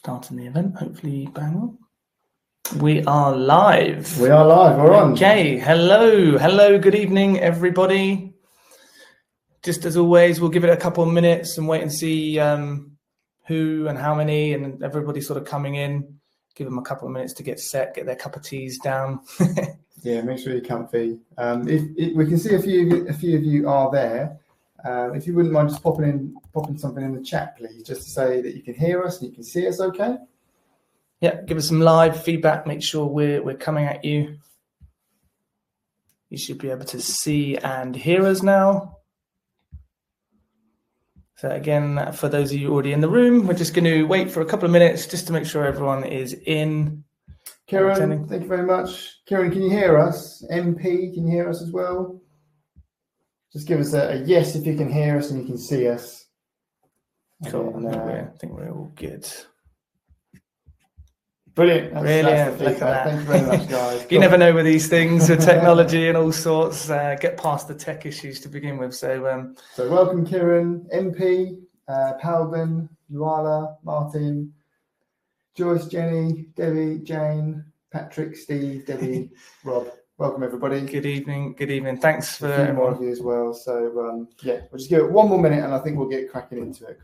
Starting the event, hopefully bang on. We are live. We are live, we're on. Okay, hello, good evening, everybody. Just as always, we'll give it a couple of minutes and wait and see who and how many, and everybody sort of coming in. Give them a couple of minutes to get set, get their cup of teas down. Yeah, make sure you're comfy. If we can see a few of you are there. If you wouldn't mind just popping something in the chat, please, just to say that you can hear us and you can see us okay. Yeah, give us some live feedback. Make sure we're coming at you. You should be able to see and hear us now. So again, for those of you already in the room, we're just going to wait for a couple of minutes just to make sure everyone is in. Kieran, thank you very much. Kieran, can you hear us? MP, can you hear us as well? Just give us a yes if you can hear us and you can see us. Cool. I think we're all good. Brilliant. Brilliant. Look at that. Thank you very much, guys. You never know with these things, with technology and all sorts. Get past the tech issues to begin with. So welcome, Kieran, MP, Palvin, Luala, Martin, Joyce, Jenny, Debbie, Jane, Patrick, Steve, Debbie, Rob. Welcome, everybody. Good evening. Good evening. Thanks for a few more of you as well. So yeah, we'll just give it one more minute, and I think we'll get cracking into it.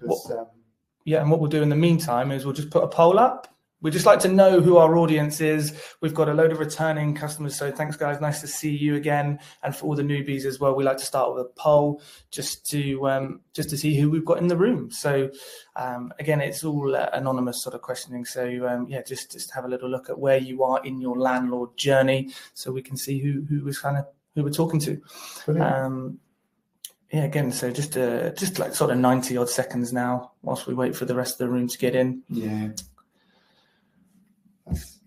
Yeah, and what we'll do in the meantime is we'll just put a poll up. We'd just like to know who our audience is. We've got a load of returning customers, so thanks, guys. Nice to see you again. And for all the newbies as well, we like to start with a poll just to see who we've got in the room. So again, it's all anonymous sort of questioning. So yeah, just have a little look at where you are in your landlord journey, so we can see who we're talking to. Yeah, again, so just like sort of 90 odd seconds now, whilst we wait for the rest of the room to get in. Yeah.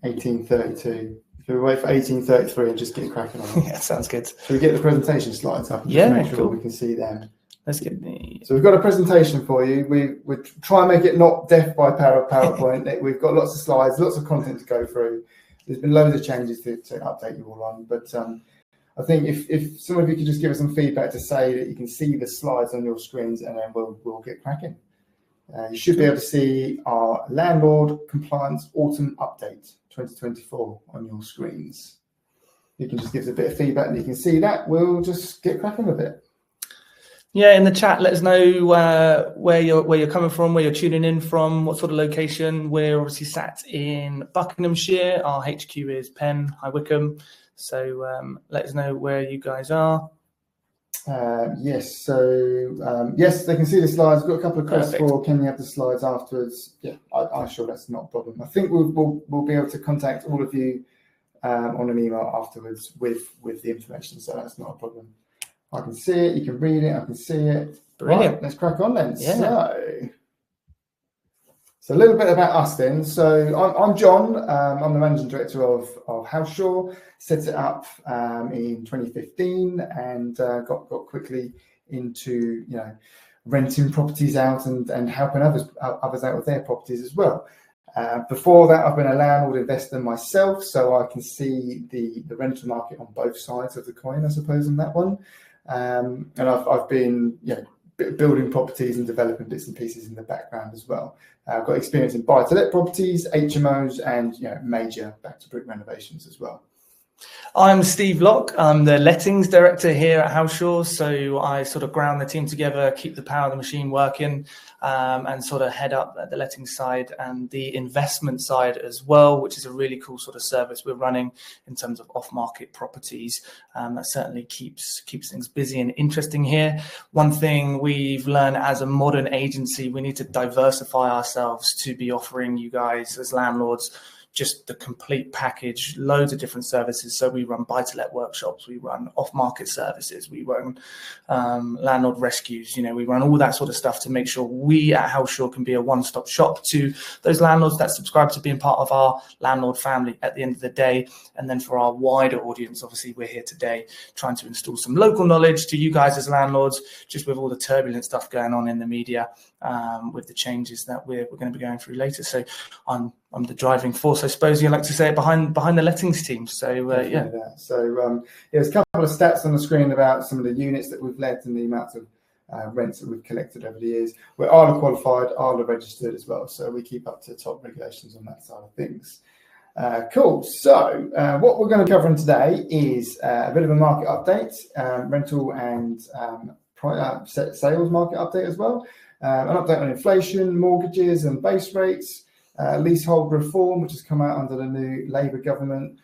1832. Should we wait for 1833 and just get cracking on? Yeah, sounds good. Should we get the presentation slides up and just make sure cool. we can see them? Let's get the... So we've got a presentation for you. We try and make it not death by PowerPoint. We've got lots of slides, lots of content to go through. There's been loads of changes to update you all on. But I think if some of you could just give us some feedback to say that you can see the slides on your screens, and then we'll get cracking. You should be able to see our Landlord Compliance Autumn Update 2024 on your screens. You can just give us a bit of feedback and you can see that. We'll just get cracking with it. Yeah, in the chat, let us know where you're coming from, where you're tuning in from, what sort of location. We're obviously sat in Buckinghamshire. Our HQ is Penn, High Wycombe. So let us know where you guys are. Yes, so yes, they can see the slides. We've got a couple of questions for can you have the slides afterwards? Yeah, I'm sure that's not a problem. I think we'll be able to contact all of you on an email afterwards with the information, so that's not a problem. I can see it, you can read it, I can see it. Brilliant. Right, let's crack on then. Yeah. So a little bit about us then. So I'm John. I'm the managing director of HouseShaw. Set it up in 2015 and got quickly into renting properties out and helping others out with their properties as well. Before that, I've been a landlord investor myself, so I can see the rental market on both sides of the coin, I suppose, on that one. And I've been building properties and developing bits and pieces in the background as well. I've got experience in buy-to-let properties, HMOs, and major back-to-brick renovations as well. I'm Steve Locke. I'm the lettings director here at HouseShaw. So I sort of ground the team together, keep the power of the machine working, and sort of head up the letting side and the investment side as well, which is a really cool sort of service we're running in terms of off-market properties. That certainly keeps things busy and interesting here. One thing we've learned as a modern agency, we need to diversify ourselves to be offering you guys as landlords just the complete package, loads of different services. So we run buy-to-let workshops, we run off-market services, we run landlord rescues, we run all that sort of stuff to make sure we at HouseShaw can be a one-stop shop to those landlords that subscribe to being part of our landlord family at the end of the day. And then for our wider audience, obviously we're here today trying to install some local knowledge to you guys as landlords, just with all the turbulent stuff going on in the media, with the changes that we're going to be going through later. So I'm the driving force, I suppose you like to say, behind the lettings team. So yeah. So there's a couple of stats on the screen about some of the units that we've let and the amount of rents that we've collected over the years. We're ILA qualified, ILA registered as well, so we keep up to top regulations on that side of things. Cool. So what we're going to cover in today is a bit of a market update, rental and sales market update as well, an update on inflation, mortgages and base rates, leasehold reform, which has come out under the new Labour government,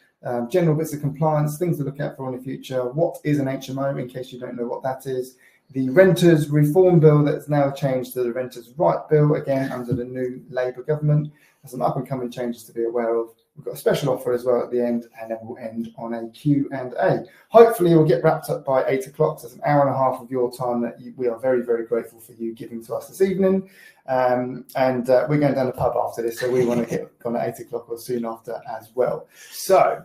general bits of compliance, things to look out for in the future. What is an HMO, in case you don't know what that is? The Renters Reform Bill that's now changed to the Renters Right Bill, again under the new Labour government. There's some up-and-coming changes to be aware of. We've got a special offer as well at the end, and then we'll end on a Q&A. Hopefully we'll get wrapped up by 8 o'clock. So it's an hour and a half of your time that we are very, very grateful for you giving to us this evening. And we're going down the pub after this, so we want to get on at 8 o'clock or soon after as well. So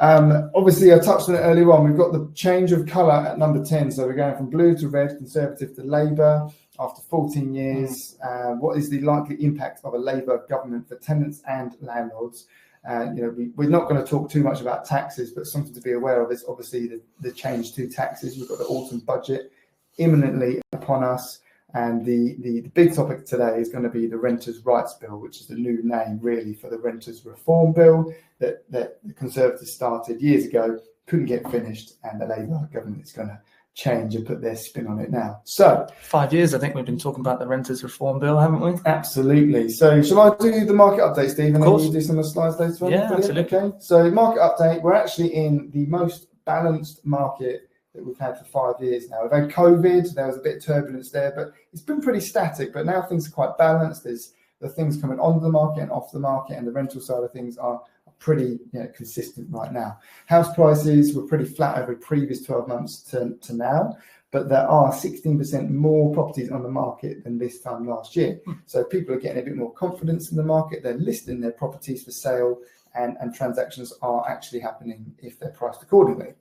obviously I touched on it earlier on. We've got the change of colour at number 10. So we're going from blue to red, Conservative to Labour. After 14 years, what is the likely impact of a Labour government for tenants and landlords? We're not going to talk too much about taxes, but something to be aware of is obviously the change to taxes. We've got the autumn budget imminently upon us, and the big topic today is going to be the Renters' Rights Bill, which is the new name really for the Renters Reform Bill that the Conservatives started years ago, couldn't get finished, and the Labour government is going to change and put their spin on it now. So 5 years, I think we've been talking about the Renters Reform Bill, haven't we? Absolutely. So shall I do the market update, Steve, and then you do some of the slides later on? Yeah, absolutely. Okay. So market update, we're actually in the most balanced market that we've had for 5 years now. We've had COVID, there was a bit of turbulence there, but it's been pretty static, but now things are quite balanced. There's the things coming onto the market and off the market, and the rental side of things are pretty consistent right now. House prices were pretty flat over the previous 12 months to now, but there are 16% more properties on the market than this time last year. So people are getting a bit more confidence in the market. They're listing their properties for sale, and transactions are actually happening if they're priced accordingly.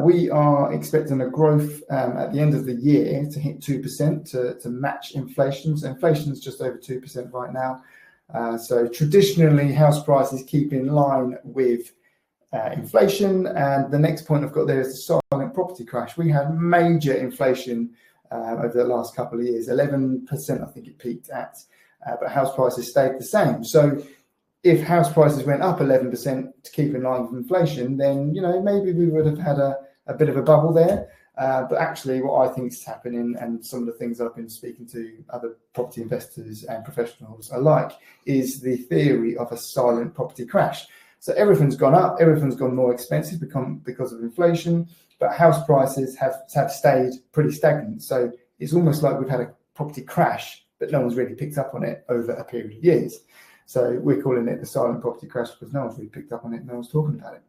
We are expecting a growth at the end of the year to hit 2% to match inflation. So inflation is just over 2% right now. So traditionally, house prices keep in line with inflation. And the next point I've got there is the silent property crash. We had major inflation over the last couple of years, 11% I think it peaked at, but house prices stayed the same. So if house prices went up 11% to keep in line with inflation, then maybe we would have had a bit of a bubble there. But actually what I think is happening, and some of the things I've been speaking to other property investors and professionals alike, is the theory of a silent property crash. So everything's gone up, everything's gone more expensive because of inflation, but house prices have stayed pretty stagnant. So it's almost like we've had a property crash, but no one's really picked up on it over a period of years. So we're calling it the silent property crash because no one's really picked up on it, no one's talking about it.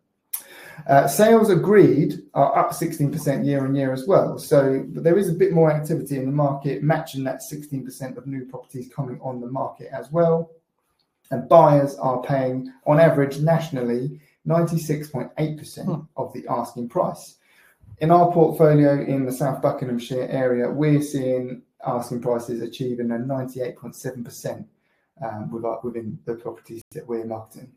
Sales agreed are up 16% year on year as well. So there is a bit more activity in the market, matching that 16% of new properties coming on the market as well. And buyers are paying, on average, nationally, 96.8% of the asking price. In our portfolio in the South Buckinghamshire area, we're seeing asking prices achieving a 98.7% within the properties that we're marketing.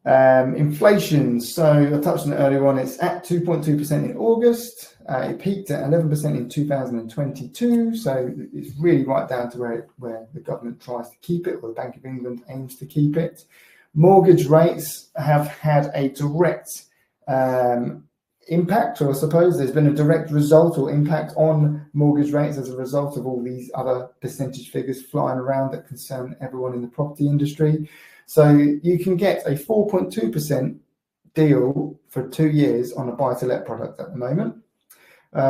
Inflation, so I touched on it earlier on, it's at 2.2% in August. It peaked at 11% in 2022, so it's really right down to where the government tries to keep it, or the Bank of England aims to keep it. Mortgage rates have had a direct impact, or I suppose there's been a direct result or impact on mortgage rates as a result of all these other percentage figures flying around that concern everyone in the property industry. So you can get a 4.2% deal for 2 years on a buy-to-let product at the moment.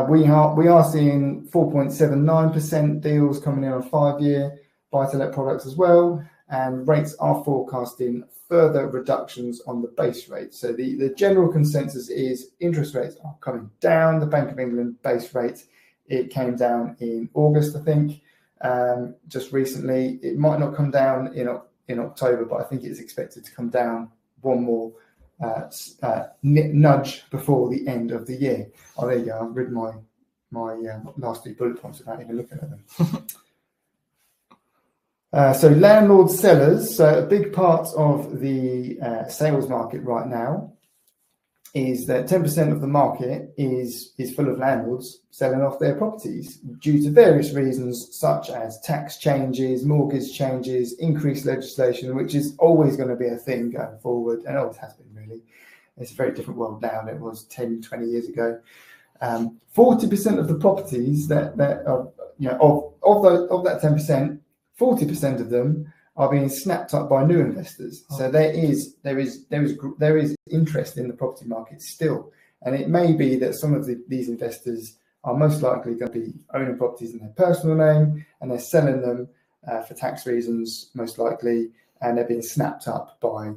We are seeing 4.79% deals coming in on 5-year buy-to-let products as well, and rates are forecasting further reductions on the base rate. So the general consensus is interest rates are coming down. The Bank of England base rate, it came down in August, I think, just recently. It might not come down in October, but I think it's expected to come down one more nudge before the end of the year. Oh, there you go. I've written my last 2 bullet points without even looking at them. So landlord sellers, so a big part of the sales market right now is that 10% of the market is full of landlords selling off their properties due to various reasons, such as tax changes, mortgage changes, increased legislation, which is always going to be a thing going forward, and always has been really. It's a very different world now than it was 10, 20 years ago. 40% of the properties that are, of that 10%, 40% of them are being snapped up by new investors. So there is interest in the property market still, and it may be that some of these investors are most likely going to be owning properties in their personal name, and they're selling them for tax reasons most likely, and they're being snapped up by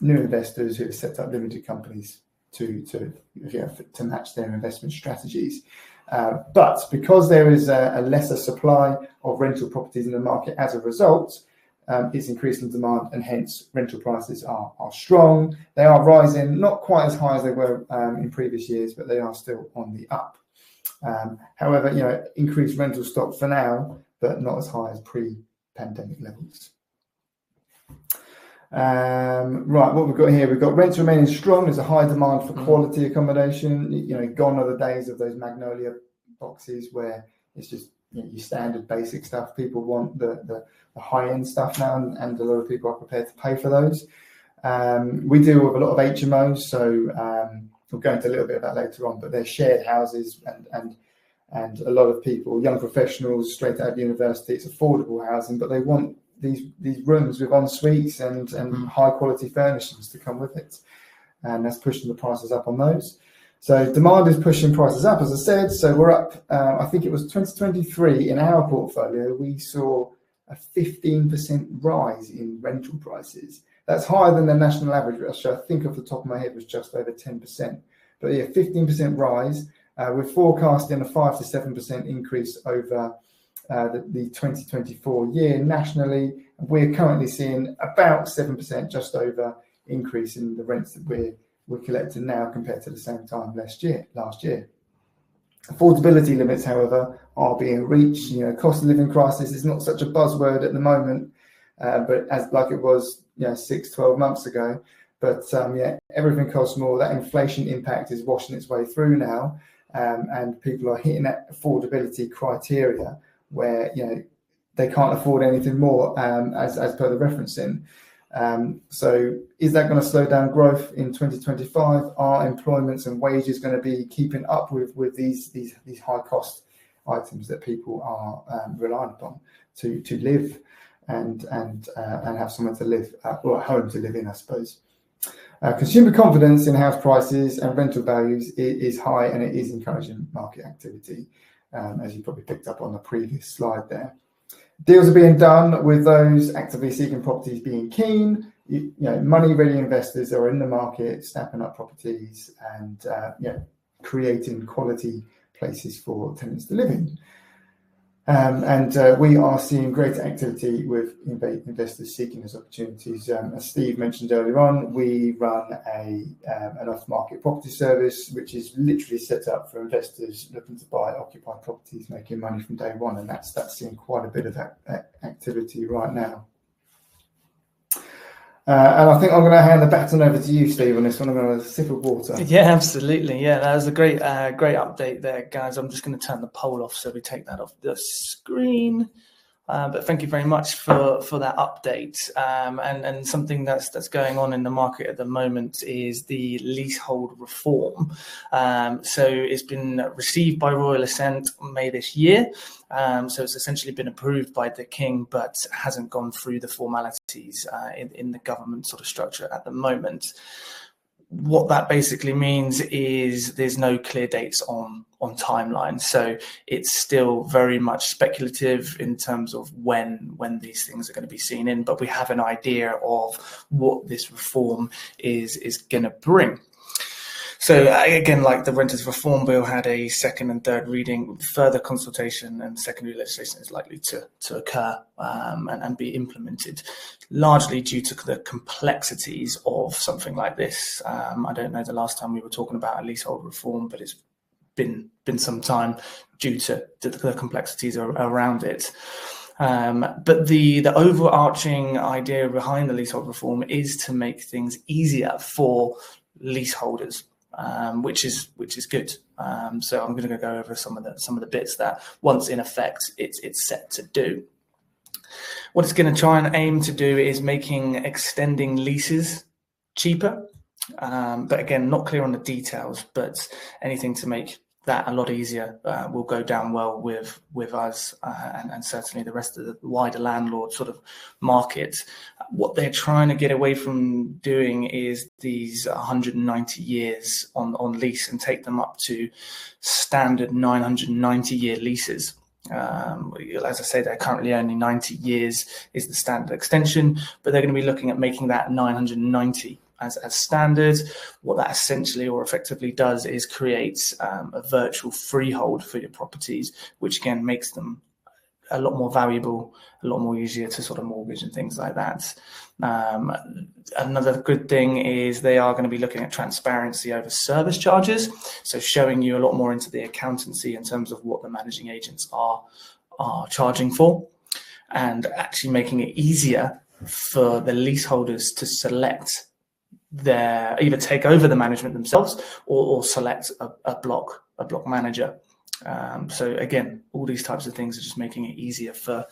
new investors who have set up limited companies to match their investment strategies. But because there is a lesser supply of rental properties in the market as a result, it's increasing demand, and hence rental prices are strong. They are rising, not quite as high as they were in previous years, but they are still on the up. However, increased rental stock for now, but not as high as pre-pandemic levels. Right, what we've got here, we've got rents remaining strong. There's a high demand for quality accommodation. Gone are the days of those magnolia boxes where it's just your standard basic stuff. People want the high-end stuff now, and a lot of people are prepared to pay for those. We deal with a lot of HMOs, so we'll go into a little bit of that later on, but they're shared houses, and a lot of people, young professionals straight out of university, it's affordable housing, but they want these rooms with en suites and high quality furnishings to come with it, and that's pushing the prices up on those. So demand is pushing prices up, as I said. So we're up, I think it was 2023 in our portfolio, we saw a 15% rise in rental prices. That's higher than the national average, which I think off the top of my head was just over 10%. But yeah, 15% rise. We're forecasting a 5 to 7% increase over the 2024 year nationally. We're currently seeing about 7%, just over, increase in the rents that we're collecting now compared to the same time last year. Affordability limits, however, are being reached. Cost of living crisis is not such a buzzword at the moment, but like it was 6-12 months ago. But everything costs more. That inflation impact is washing its way through now, and people are hitting that affordability criteria where they can't afford anything more, as per the referencing. So is that going to slow down growth in 2025? Are employments and wages going to be keeping up with these high cost items that people are relying upon to live and have somewhere to live, or a home to live in, I suppose? Consumer confidence in house prices and rental values is high, and it is encouraging market activity, as you probably picked up on the previous slide there. Deals are being done with those actively seeking properties being keen. Money-ready investors are in the market, snapping up properties and creating quality places for tenants to live in. And we are seeing greater activity with investors seeking those opportunities. As Steve mentioned earlier on, we run an off-market property service, which is literally set up for investors looking to buy occupied properties, making money from day one, and that's seeing quite a bit of activity right now. And I think I'm going to hand the baton over to you, Steve, on this one. I'm going to sip of water. Yeah, absolutely. Yeah, that was a great update there, guys. I'm just going to turn the poll off so we take that off the screen. But thank you very much for that update. And something that's going on in the market at the moment is the leasehold reform. So it's been received by Royal Assent May this year. So it's essentially been approved by the King, but hasn't gone through the formalities in the government sort of structure at the moment. What that basically means is there's no clear dates on timelines. So it's still very much speculative in terms of when these things are going to be seen in, but we have an idea of what this reform is going to bring. So again, like the Renters Reform Bill had a second and third reading, further consultation and secondary legislation is likely to occur and be implemented, largely due to the complexities of something like this. I don't know the last time we were talking about a leasehold reform, but it's been some time due to the complexities around it. But the overarching idea behind the leasehold reform is to make things easier for leaseholders, which is good. So I'm going to go over some of the bits that once in effect it's set to do. What it's going to try and aim to do is making extending leases cheaper, but again, not clear on the details, but anything to make that a lot easier will go down well with us and certainly the rest of the wider landlord sort of market. What they're trying to get away from doing is these 190 years on lease and take them up to standard 990-year leases. As I say, they're currently only 90 years is the standard extension, but they're going to be looking at making that 990 as standard. What that essentially or effectively does is create a virtual freehold for your properties, which again makes them a lot more valuable, a lot more easier to sort of mortgage and things like that. Another good thing is they are going to be looking at transparency over service charges, so showing you a lot more into the accountancy in terms of what the managing agents are charging for, and actually making it easier for the leaseholders to select either take over the management themselves or select a block manager. So again, all these types of things are just making it easier for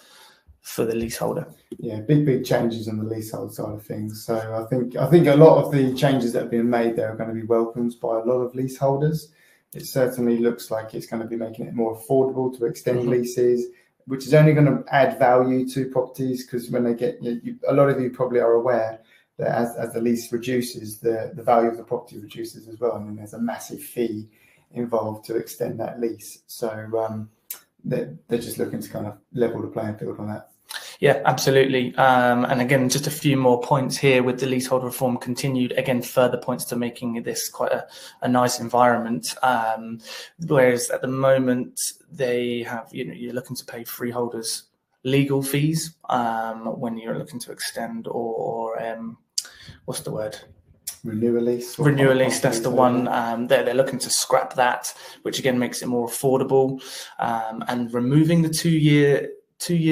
the leaseholder. Yeah, big changes on the leasehold side of things. So I think a lot of the changes that have been made there are going to be welcomed by a lot of leaseholders. It certainly looks like it's going to be making it more affordable to extend leases, which is only going to add value to properties, because when they get, a lot of you probably are aware that as the lease reduces, the value of the property reduces as well, and then there's a massive fee involved to extend that lease. So they're just looking to kind of level the playing field on that. Yeah, absolutely. And again, just a few more points here with the leasehold reform continued. Again, further points to making this quite a nice environment. Whereas at the moment they have, you're looking to pay freeholders legal fees when you're looking to extend or what's the word? Renew a lease. Renew a lease, that's the one. They're looking to scrap that, which again makes it more affordable, and removing the two-year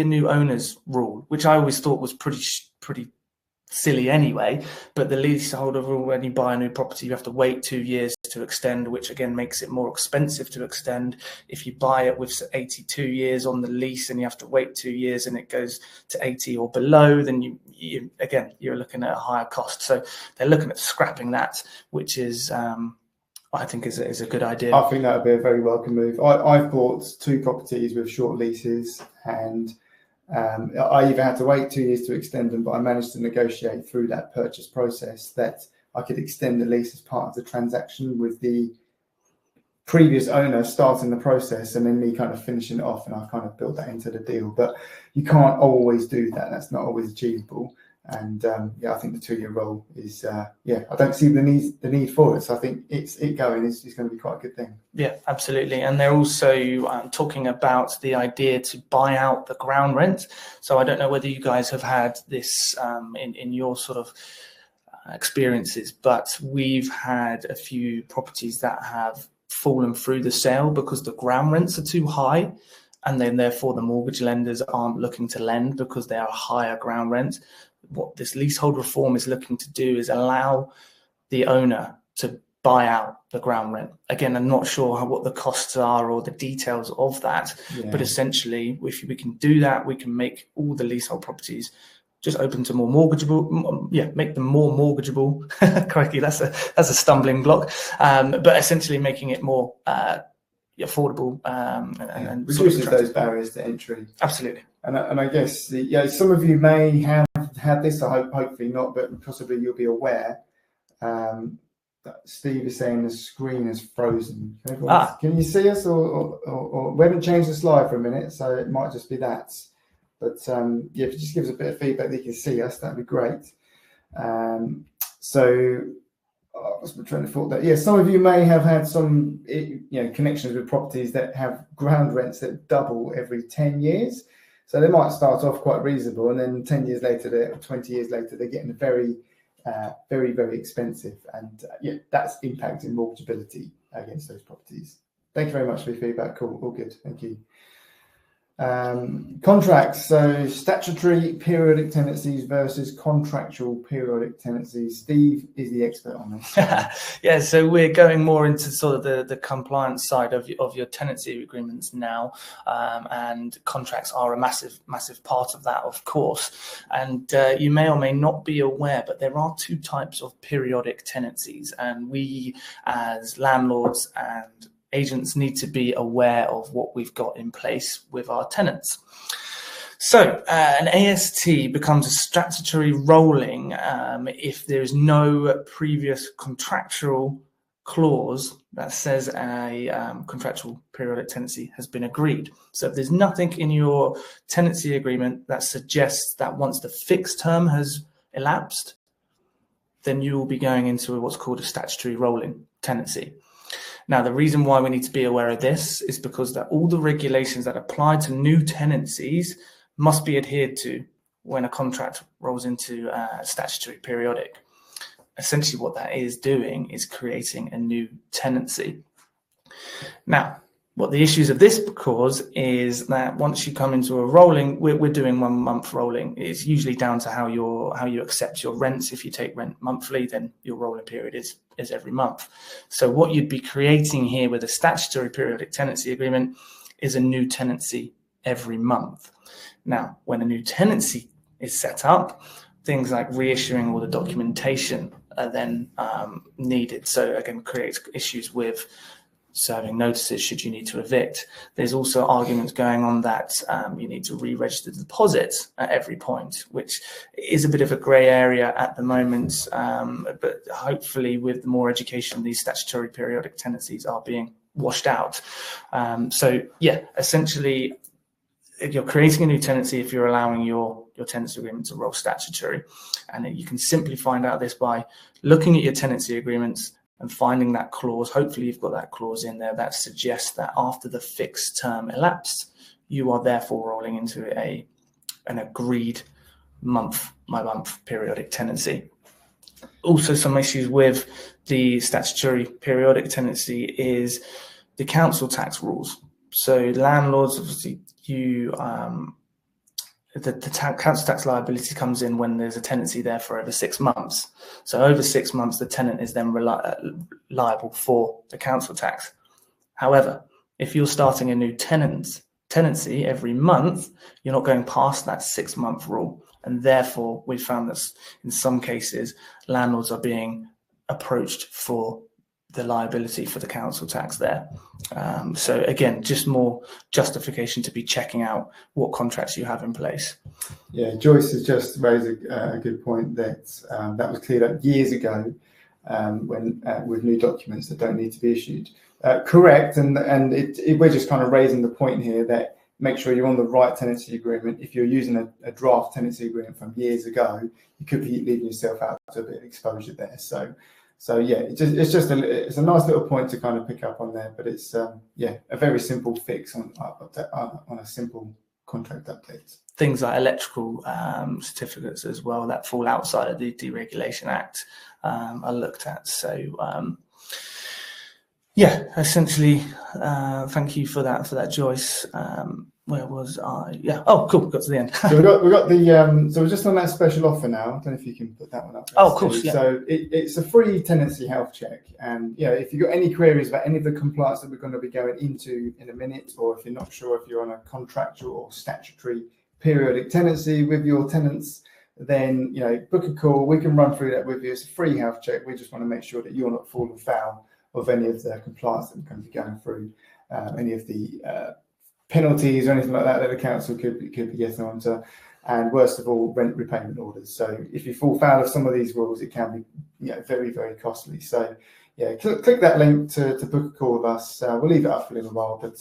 new owners rule, which I always thought was pretty silly anyway. But the leaseholder rule, when you buy a new property, you have to wait 2 years to extend, which again makes it more expensive to extend. If you buy it with 82 years on the lease and you have to wait 2 years and it goes to 80 or below, then you're looking at a higher cost. So they're looking at scrapping that, which is I think is a good idea. I think that would be a very welcome move. I've bought 2 properties with short leases, and I either had to wait 2 years to extend them, but I managed to negotiate through that purchase process that I could extend the lease as part of the transaction, with the previous owner starting the process and then me kind of finishing it off, and I kind of built that into the deal. But you can't always do that. That's not always achievable. And I think the 2-year rule is I don't see the need for it. So I think it's going to be quite a good thing. Yeah, absolutely. And they're also talking about the idea to buy out the ground rent. So I don't know whether you guys have had this in your sort of experiences, but we've had a few properties that have fallen through the sale because the ground rents are too high, and then therefore the mortgage lenders aren't looking to lend because they are higher ground rent. What this leasehold reform is looking to do is allow the owner to buy out the ground rent. Again, I'm not sure what the costs are or the details of that, but essentially, if we can do that, we can make all the leasehold properties just open to more mortgageable. Make them more mortgageable. Crikey, that's a stumbling block. But essentially, making it more affordable and reduces those barriers to entry. Absolutely. And I guess some of you may have had this. I hopefully not, but possibly you'll be aware. Steve is saying the screen is frozen. Can you see us, or we haven't changed the slide for a minute, so it might just be that. But if you just give us a bit of feedback that you can see us, that'd be great. So I was trying to thought that some of you may have had some connections with properties that have ground rents that double every 10 years. So they might start off quite reasonable, and then 10 years later, 20 years later, they're getting very, very expensive. And that's impacting mortgageability against those properties. Thank you very much for your feedback. Cool, all good. Thank you. Contracts, so statutory periodic tenancies versus contractual periodic tenancies. Steve is the expert on this. Yeah, so we're going more into sort of the compliance side of your tenancy agreements now, and contracts are a massive part of that, of course. And you may or may not be aware, but there are two types of periodic tenancies, and we as landlords and agents need to be aware of what we've got in place with our tenants. So an AST becomes a statutory rolling if there is no previous contractual clause that says a contractual periodic tenancy has been agreed. So if there's nothing in your tenancy agreement that suggests that once the fixed term has elapsed, then you will be going into what's called a statutory rolling tenancy. Now, the reason why we need to be aware of this is because that all the regulations that apply to new tenancies must be adhered to when a contract rolls into statutory periodic. Essentially, what that is doing is creating a new tenancy. Now, what the issues of this cause is that once you come into a rolling, we're doing 1 month rolling. It's usually down to how you accept your rents. If you take rent monthly, then your rolling period is every month. So what you'd be creating here with a statutory periodic tenancy agreement is a new tenancy every month. Now, when a new tenancy is set up, things like reissuing all the documentation are then needed. So again, creates issues with serving notices should you need to evict. There's also arguments going on that you need to re-register the deposits at every point, which is a bit of a grey area at the moment, but hopefully with more education, these statutory periodic tenancies are being washed out. So yeah, essentially, you're creating a new tenancy if you're allowing your tenancy agreement to roll statutory. And you can simply find out this by looking at your tenancy agreements and finding that clause. Hopefully you've got that clause in there that suggests that after the fixed term elapsed, you are therefore rolling into an agreed month-by-month periodic tenancy. Also, some issues with the statutory periodic tenancy is the council tax rules. So landlords, obviously, the council tax liability comes in when there's a tenancy there for over 6 months. So over 6 months, the tenant is then liable for the council tax. However, if you're starting a new tenancy every month, you're not going past that 6-month rule. And therefore, we found that in some cases, landlords are being approached for the liability for the council tax there. So again, just more justification to be checking out what contracts you have in place. Yeah, Joyce has just raised a good point that that was cleared up years ago when with new documents that don't need to be issued. Correct, and we're just kind of raising the point here that make sure you're on the right tenancy agreement. If you're using a draft tenancy agreement from years ago, you could be leaving yourself out to a bit of exposure there. So yeah, it's a nice little point to kind of pick up on there, but it's a very simple fix on a simple contract update. Things like electrical certificates as well that fall outside of the Deregulation Act are looked at. So yeah, essentially, thank you for that, Joyce. Where was I? Yeah. Oh, cool. Got to the end. So we got the so we're just on that special offer now. I don't know if you can put that one up. Oh, of course. Yeah. So it's a free tenancy health check, and if you've got any queries about any of the compliance that we're going to be going into in a minute, or if you're not sure if you're on a contractual or statutory periodic tenancy with your tenants, then book a call. We can run through that with you. It's a free health check. We just want to make sure that you're not falling foul of any of the compliance that we're going to be going through, any of the penalties or anything like that the council could be getting onto, and worst of all, rent repayment orders. So if you fall foul of some of these rules, it can be very, very costly. So yeah, click that link to book a call with us. We'll leave it up for a little while, but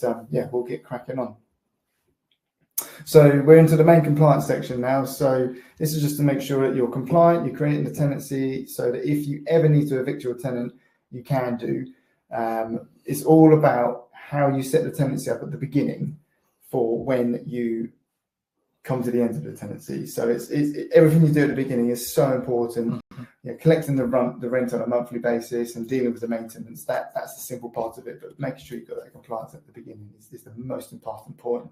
we'll get cracking on. So we're into the main compliance section now. So this is just to make sure that you're compliant, you're creating the tenancy so that if you ever need to evict your tenant, you can do. It's all about how you set the tenancy up at the beginning for when you come to the end of the tenancy. So it's everything you do at the beginning is so important. Collecting the rent on a monthly basis and dealing with the maintenance, that's the simple part of it, but making sure you've got that compliance at the beginning is the most important point.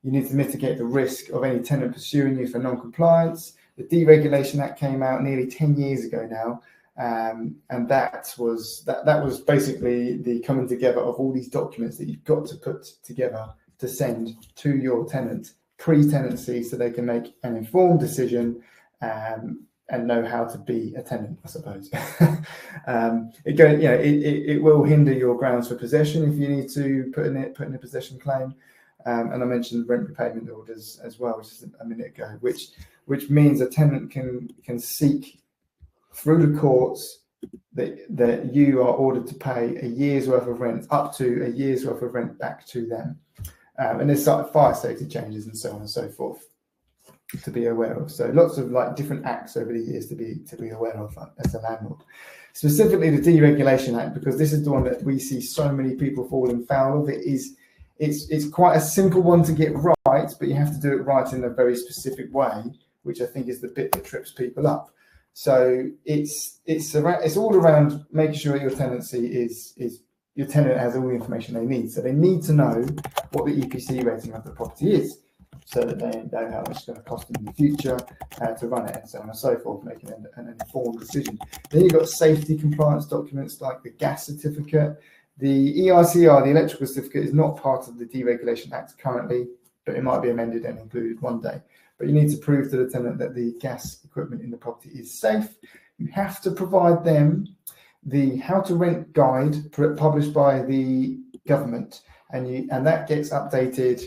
You need to mitigate the risk of any tenant pursuing you for non-compliance. The Deregulation Act came out nearly 10 years ago now, and that was basically the coming together of all these documents that you've got to put together to send to your tenant pre-tenancy, so they can make an informed decision and know how to be a tenant, I suppose. It will hinder your grounds for possession if you need to put in a possession claim. And I mentioned rent repayment orders as well, just a minute ago, which means a tenant can seek through the courts that you are ordered to pay a year's worth of rent, up to a year's worth of rent, back to them. And there's fire safety changes and so on and so forth to be aware of. So lots of different acts over the years to be aware of as a landlord. Specifically the Deregulation Act, because this is the one that we see so many people falling foul of. It's quite a simple one to get right, but you have to do it right in a very specific way, which I think is the bit that trips people up. So it's all around making sure your tenancy is your tenant has all the information they need. So they need to know what the EPC rating of the property is, so that they know how much it's going to cost them in the future to run it, and so on and so forth, making an informed decision. Then you've got safety compliance documents like the gas certificate. The EICR, the electrical certificate, is not part of the Deregulation Act currently, but it might be amended and included one day. But you need to prove to the tenant that the gas equipment in the property is safe. You have to provide them the How to Rent guide published by the government, and that gets updated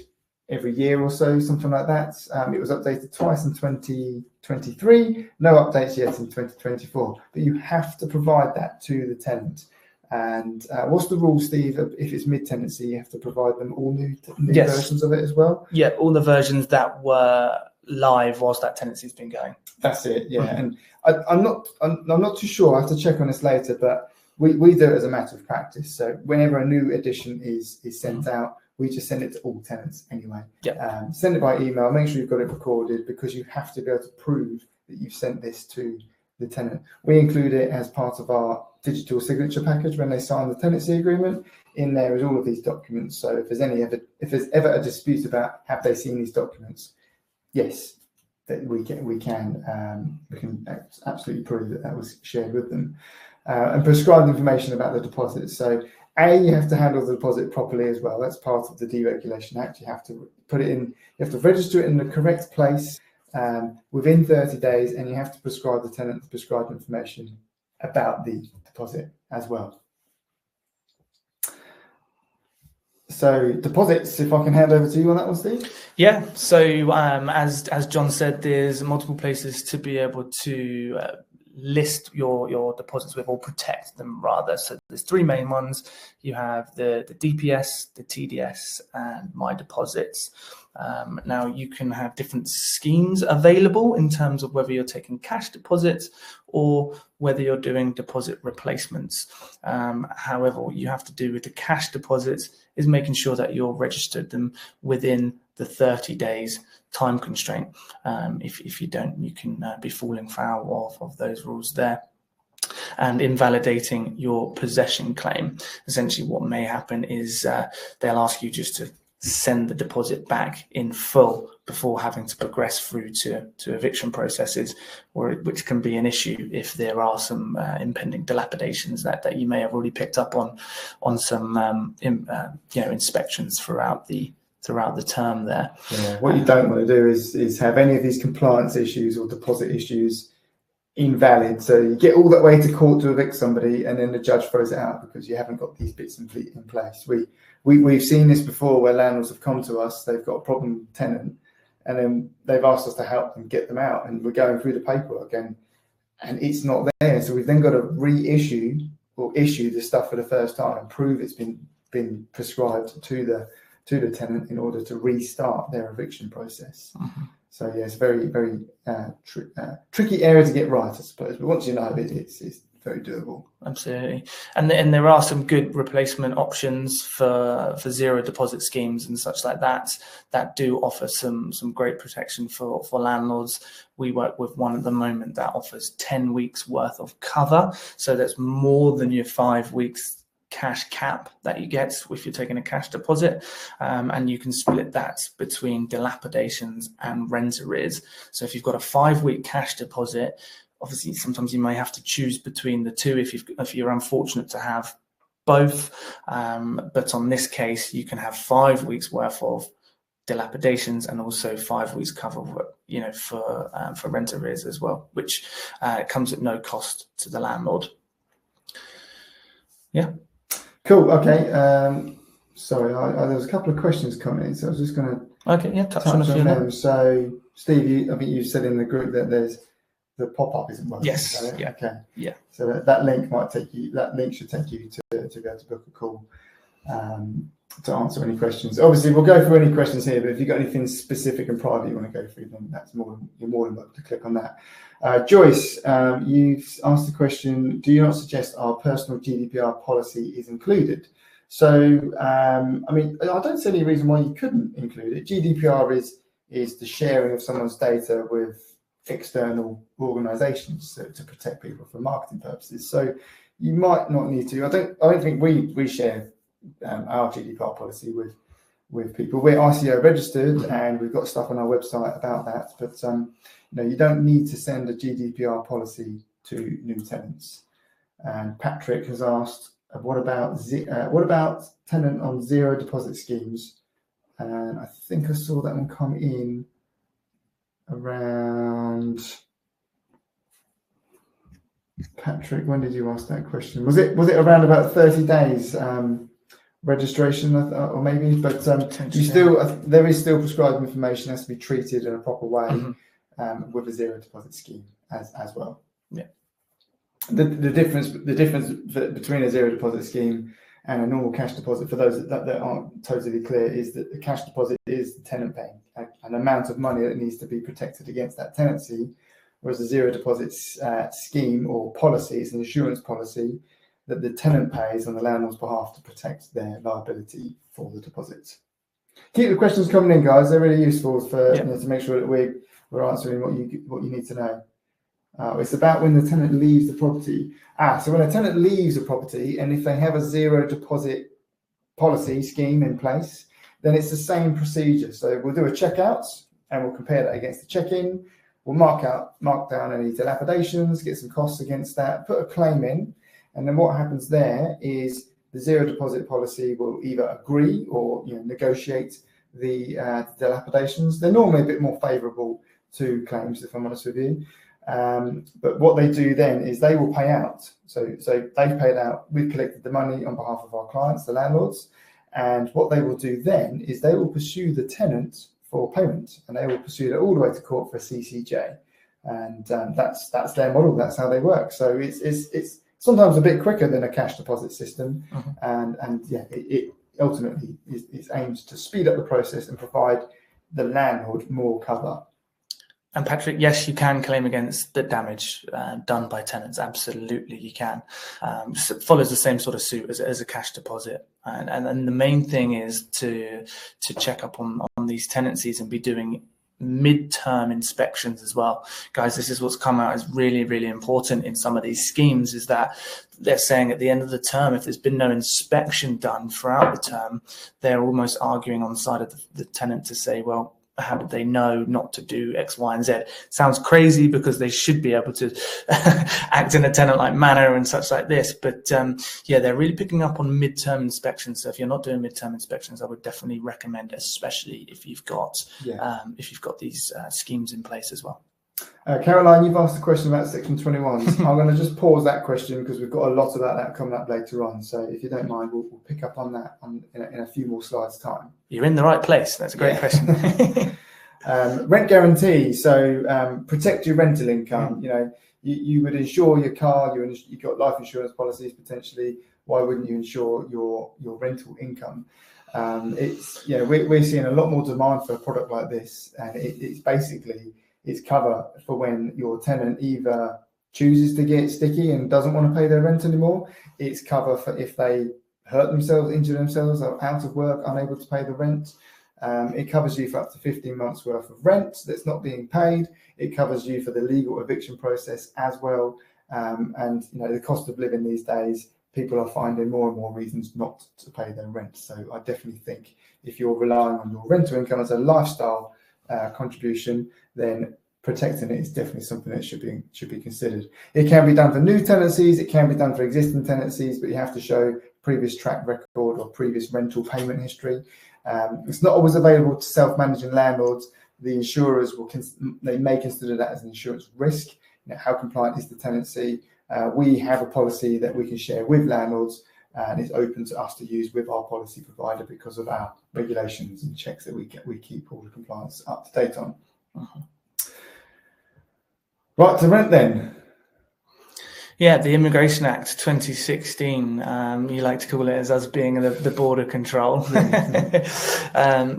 every year or so, something like that. It was updated twice in 2023, no updates yet in 2024, but you have to provide that to the tenant. And what's the rule, Steve? If it's mid-tenancy, you have to provide them all new Yes. versions of it as well? Yeah, all the versions that were live whilst that tenancy's been going. That's it, yeah. And I'm not too sure. I have to check on this later, but we do it as a matter of practice. So whenever a new edition is sent out, we just send it to all tenants anyway. Yeah. Send it by email. Make sure you've got it recorded, because you have to be able to prove that you've sent this to the tenant. We include it as part of our digital signature package when they sign the tenancy agreement. In there is all of these documents. So if there's ever a dispute about have they seen these documents, yes, that we can absolutely prove that was shared with them. And prescribed information about the deposits. So you have to handle the deposit properly as well. That's part of the Deregulation Act. You have to put it in, you have to register it in the correct place within 30 days, and you have to prescribe the tenant the prescribed information about the deposit as well. So deposits, if I can hand over to you on that one, Steve. Yeah, so as John said, there's multiple places to be able to list your deposits with, or protect them rather. So there's three main ones. You have the DPS, the TDS, and My Deposits. Now you can have different schemes available in terms of whether you're taking cash deposits or whether you're doing deposit replacements. However, what you have to do with the cash deposits is making sure that you're registered them within the 30 days time constraint. If you don't, you can be falling foul of those rules there. And invalidating your possession claim. Essentially what may happen is they'll ask you just to send the deposit back in full before having to progress through to eviction processes, which can be an issue if there are some impending dilapidations that you may have already picked up on some inspections throughout the term there. Yeah, what you don't want to do is have any of these compliance issues or deposit issues invalid. So you get all that way to court to evict somebody, and then the judge throws it out because you haven't got these bits in place. We've seen this before, where landlords have come to us, they've got a problem tenant, and then they've asked us to help them get them out, and we're going through the paperwork and it's not there. So we've then got to reissue or issue the stuff for the first time and prove it's been prescribed to the tenant in order to restart their eviction process. Mm-hmm. So yeah, it's a very, very tricky area to get right, I suppose. But once you know it, it's very doable. Absolutely. And there are some good replacement options for zero deposit schemes and such like that do offer some great protection for landlords. We work with one at the moment that offers 10 weeks worth of cover. So that's more than your 5 weeks cash cap that you get if you're taking a cash deposit, and you can split that between dilapidations and rent arrears. So if you've got a 5-week cash deposit, obviously sometimes you may have to choose between the two if you're unfortunate to have both, but on this case you can have 5 weeks worth of dilapidations and also 5 weeks cover, for rent arrears as well, which comes at no cost to the landlord. Yeah. Cool. Okay. Sorry, there was a couple of questions coming in, so I was just going to touch on them. So, Steve, I think you said in the group that there's the pop-up isn't working. Yes. Yeah. Okay. Yeah. So that link might take you. That link should take you to be able to book a call to answer any questions. Obviously, we'll go through any questions here, but if you've got anything specific and private you want to go through, then you're more than welcome to click on that. Joyce, you've asked the question, do you not suggest our personal GDPR policy is included? So, I don't see any reason why you couldn't include it. GDPR is the sharing of someone's data with external organisations to protect people for marketing purposes. So you might not need to. I don't think we share our GDPR policy with people. We're ICO registered and we've got stuff on our website about that, but you don't need to send a GDPR policy to new tenants. And Patrick has asked, what about tenant on zero deposit schemes? And I think I saw that one come in around. Patrick, when did you ask that question? Was it around about 30 days registration, or maybe? But there is still prescribed information has to be treated in a proper way with a zero deposit scheme as well. Yeah. The difference between a zero deposit scheme and a normal cash deposit, for those that aren't totally clear, is that the cash deposit is the tenant paying an amount of money that needs to be protected against that tenancy, whereas a zero deposit scheme or policy is an insurance policy that the tenant pays on the landlord's behalf to protect their liability for the deposit. Keep the questions coming in, guys. They're really useful to make sure that we're answering what you need to know. It's about when the tenant leaves the property. So when a tenant leaves a property, and if they have a zero deposit policy scheme in place, then it's the same procedure. So we'll do a checkout and we'll compare that against the check-in. We'll mark down any dilapidations, get some costs against that, put a claim in, and then what happens there is the zero deposit policy will either agree or negotiate the dilapidations. They're normally a bit more favourable to claims, if I'm honest with you. But what they do then is they will pay out. So they've paid out. We've collected the money on behalf of our clients, the landlords, and what they will do then is they will pursue the tenant for payment, and they will pursue that all the way to court for a CCJ, and that's their model. That's how they work. So it's sometimes a bit quicker than a cash deposit system, and it ultimately is aimed to speed up the process and provide the landlord more cover. And Patrick, yes, you can claim against the damage done by tenants. Absolutely, you can. Follows the same sort of suit as a cash deposit. And the main thing is to check up on these tenancies and be doing mid-term inspections as well. Guys, this is what's come out as really, really important in some of these schemes, is that they're saying at the end of the term, if there's been no inspection done throughout the term, they're almost arguing on the side of the tenant to say, well, how did they know not to do X, Y, and Z? Sounds crazy because they should be able to act in a tenant-like manner and such like this. But they're really picking up on mid-term inspections. So if you're not doing mid-term inspections, I would definitely recommend, especially if you've got these schemes in place as well. Caroline, you've asked a question about Section 21s. I'm going to just pause that question because we've got a lot about that coming up later on. So if you don't mind, we'll pick up on that in a few more slides' time. You're in the right place. That's a great question. Rent guarantee. So protect your rental income. You would insure your car. You've got life insurance policies potentially. Why wouldn't you insure your rental income? We're seeing a lot more demand for a product like this, and it's basically it's cover for when your tenant either chooses to get sticky and doesn't want to pay their rent anymore. It's cover for if they hurt themselves, injure themselves, are out of work, unable to pay the rent. It covers you for up to 15 months worth of rent that's not being paid. It covers you for the legal eviction process as well. And the cost of living these days, people are finding more and more reasons not to pay their rent. So I definitely think if you're relying on your rental income as a lifestyle contribution, then protecting it is definitely something that should be considered. It can be done for new tenancies, it can be done for existing tenancies, but you have to show previous track record or previous rental payment history. It's not always available to self-managing landlords. The insurers they may consider that as an insurance risk. How compliant is the tenancy? We have a policy that we can share with landlords, and it's open to us to use with our policy provider because of our regulations and checks that we keep all the compliance up to date on. Right to rent then. Yeah, the Immigration Act 2016, you like to call it as us being the border control.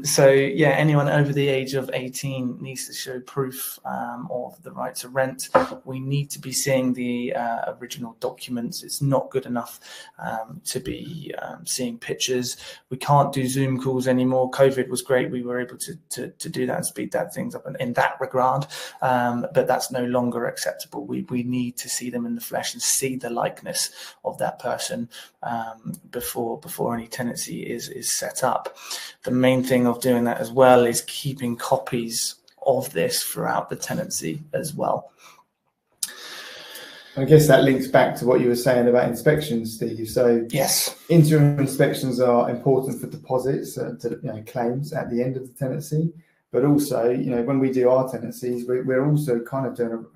So yeah, anyone over the age of 18 needs to show proof of the right to rent. We need to be seeing the original documents. It's not good enough to be seeing pictures. We can't do Zoom calls anymore. COVID was great. We were able to do that and speed that things up in that regard. But that's no longer acceptable. We need to see them in the flesh and see the likeness of that person before any tenancy is set up. The main thing of doing that as well is keeping copies of this throughout the tenancy as well. I guess that links back to what you were saying about inspections, Steve. So yes, interim inspections are important for deposits, claims at the end of the tenancy. But also, when we do our tenancies, we're also kind of doing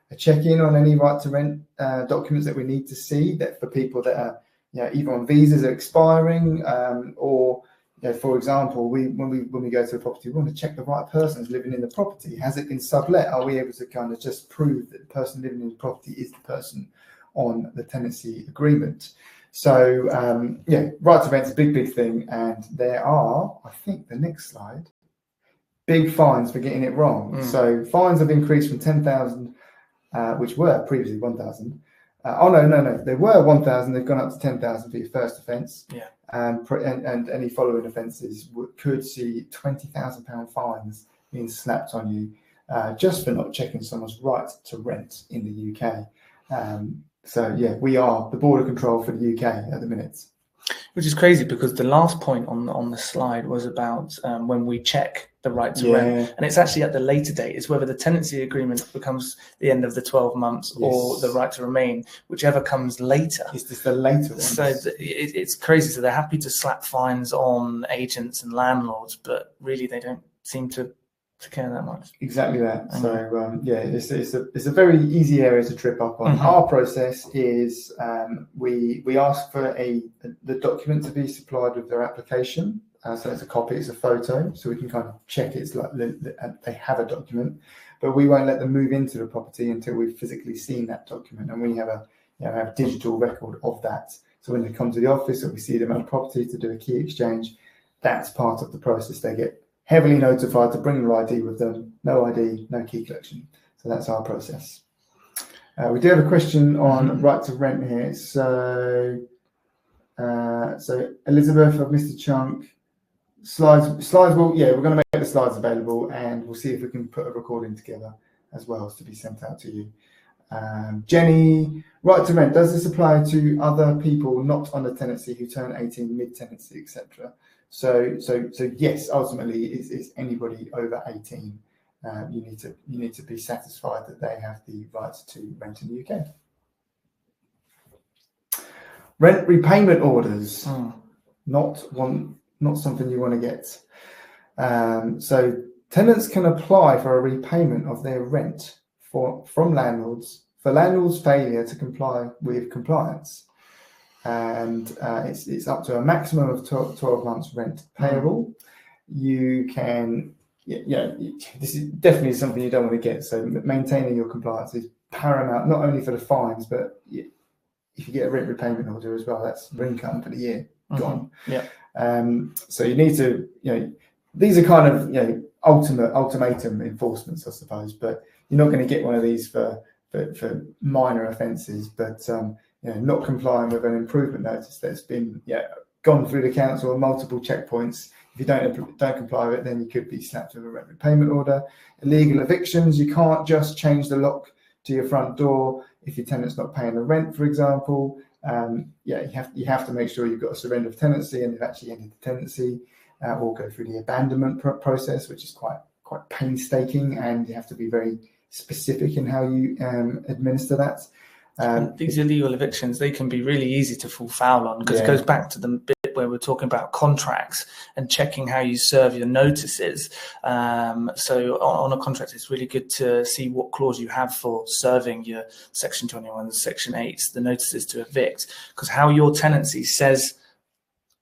a check-in on any right to rent documents that we need to see, that for people that are either on visas are expiring, or for example, when we go to a property, we want to check the right person is living in the property. Has it been sublet? Are we able to kind of just prove that the person living in the property is the person on the tenancy agreement? So right to rent is a big thing, and there are, I think the next slide, big fines for getting it wrong. So fines have increased from 10,000, which were previously 1,000. No, they were 1,000. They've gone up to 10,000 for your first offence. Yeah. And any following offences could see £20,000 fines being slapped on you just for not checking someone's right to rent in the UK. We are the border control for the UK at the minute. Which is crazy, because the last point on the slide was about when we check the right to rent, and it's actually at the later date. It's whether the tenancy agreement becomes the end of the 12 months or the right to remain, whichever comes later. It's just the later one. So it's crazy. So they're happy to slap fines on agents and landlords, but really they don't seem to care that much. Exactly that. So it's a very easy area to trip up on. Our process is we ask for the document to be supplied with their application. So it's a copy, it's a photo, so we can kind of check it's like they have a document, but we won't let them move into the property until we've physically seen that document, and we have a digital record of that. So when they come to the office or we see them at a property to do a key exchange, that's part of the process. They get heavily notified to bring their ID with them. No ID, no key collection. So that's our process. We do have a question on right to rent here. So Elizabeth of Mr. Chunk, slides will, we're going to make the slides available, and we'll see if we can put a recording together as well as to be sent out to you. Jenny, right to rent, does this apply to other people not under tenancy who turn 18 mid-tenancy, etc.? So yes, ultimately it's anybody over 18. You need to be satisfied that they have the right to rent in the UK. Rent repayment orders, not something you want to get. So tenants can apply for a repayment of their rent from landlords for landlords' failure to comply with compliance. And it's up to a maximum of 12 months rent payable. You can, this is definitely something you don't want to get. So maintaining your compliance is paramount, not only for the fines, but if you get a rent repayment order as well, that's your income for the year gone. So you need to, these are kind of, ultimatum enforcements, I suppose, but you're not going to get one of these for minor offences, but not complying with an improvement notice that's been gone through the council on multiple checkpoints. If you don't comply with it, then you could be slapped with a rent repayment order. Illegal evictions, you can't just change the lock to your front door if your tenant's not paying the rent, for example. you have to make sure you've got a surrender of tenancy and they've actually ended the tenancy, or go through the abandonment process, which is quite painstaking, and you have to be very specific in how you administer that. These illegal evictions, they can be really easy to fall foul on, because it goes back to the bit where we're talking about contracts and checking how you serve your notices. So on a contract, it's really good to see what clause you have for serving your Section 21, Section 8s, the notices to evict, because how your tenancy says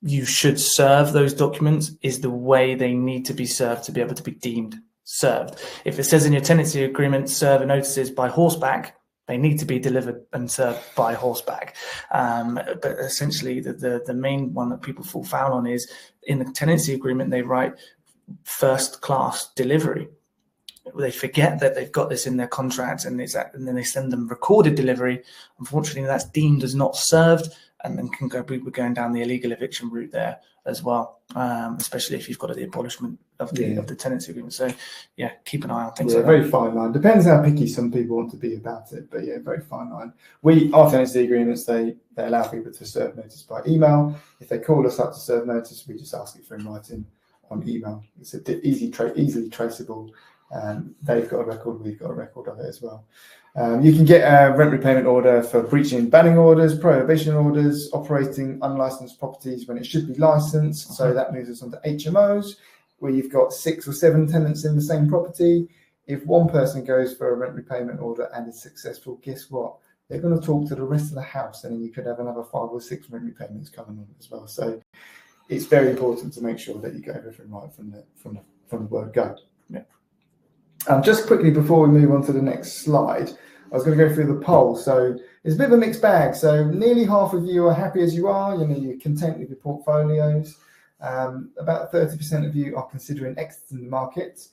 you should serve those documents is the way they need to be served to be able to be deemed served. If it says in your tenancy agreement, serve notices by horseback, they need to be delivered and served by horseback. But essentially, the main one that people fall foul on is in the tenancy agreement, they write first class delivery. They forget that they've got this in their contract, and then they send them recorded delivery. Unfortunately, that's deemed as not served, and then we're going down the illegal eviction route there as well, especially if you've got the abolishment of the tenancy agreement. So yeah, keep an eye on things like that. Very fine line. Depends how picky some people want to be about it, but yeah, very fine line. Our tenancy agreements, they allow people to serve notice by email. If they call us up to serve notice, we just ask it for in writing on email. It's easily traceable. They've got a record, we've got a record of it as well. You can get a rent repayment order for breaching and banning orders, prohibition orders, operating unlicensed properties when it should be licensed. So that moves us on to HMOs, where you've got 6 or 7 tenants in the same property. If one person goes for a rent repayment order and is successful, guess what? They're going to talk to the rest of the house, and then you could have another 5 or 6 rent repayments coming on as well. So it's very important to make sure that you get everything right from the word go. Yeah. Just quickly before we move on to the next slide, I was going to go through the poll. So it's a bit of a mixed bag. So nearly half of you are happy as you are. You're content with your portfolios. About 30% of you are considering exiting the market.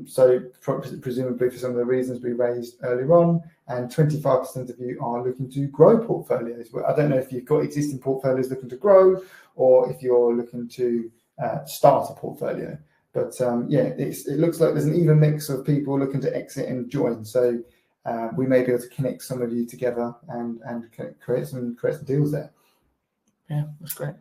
So presumably for some of the reasons we raised earlier on, and 25% of you are looking to grow portfolios. Well, I don't know if you've got existing portfolios looking to grow, or if you're looking to start a portfolio. But it looks like there's an even mix of people looking to exit and join. So we may be able to connect some of you together and create some deals there. Yeah, that's great.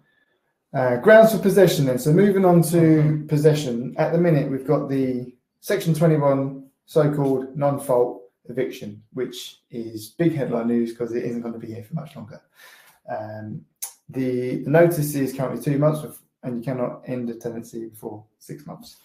Grounds for possession then. So moving on to possession. At the minute, we've got the Section 21 so-called non-fault eviction, which is big headline news because it isn't going to be here for much longer. The notice is currently 2 months, and you cannot end a tenancy before 6 months.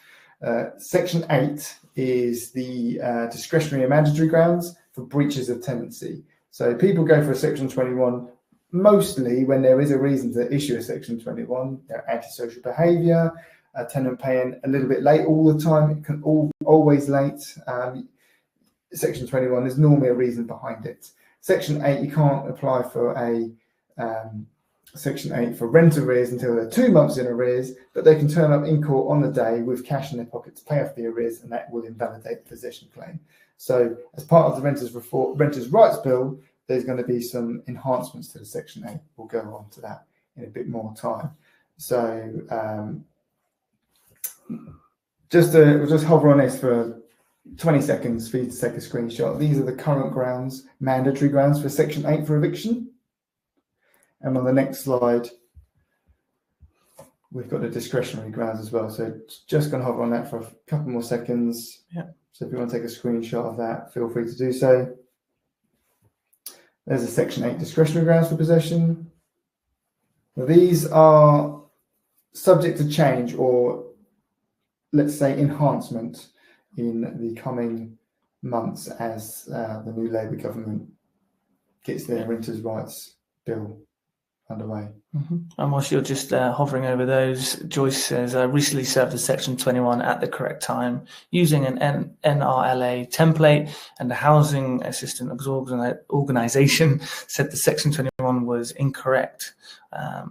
Section 8 is the discretionary and mandatory grounds for breaches of tenancy. So people go for a Section 21 mostly when there is a reason to issue a Section 21. They're antisocial behaviour, a tenant paying a little bit late all the time, it can always late. Section 21, there's normally a reason behind it. Section 8, you can't apply for a Section 8 for rent arrears until they're 2 months in arrears, but they can turn up in court on the day with cash in their pocket to pay off the arrears, and that will invalidate the possession claim. So as part of the Renters' Rights Bill, there's going to be some enhancements to the Section 8. We'll go on to that in a bit more time. So we'll just hover on this for 20 seconds for you to take a screenshot. These are the current grounds, mandatory grounds for Section 8 for eviction. And on the next slide, we've got the discretionary grounds as well. So just going to hover on that for a couple more seconds. Yeah. So if you want to take a screenshot of that, feel free to do so. There's a Section 8 discretionary grounds for possession. Now, these are subject to change, or let's say enhancement, in the coming months as the new Labour government gets their Renters' Rights Bill underway. And whilst you're just hovering over those, Joyce says, I recently served a Section 21 at the correct time using an NRLA template, and the Housing Assistance Organisation said the Section 21 was incorrect.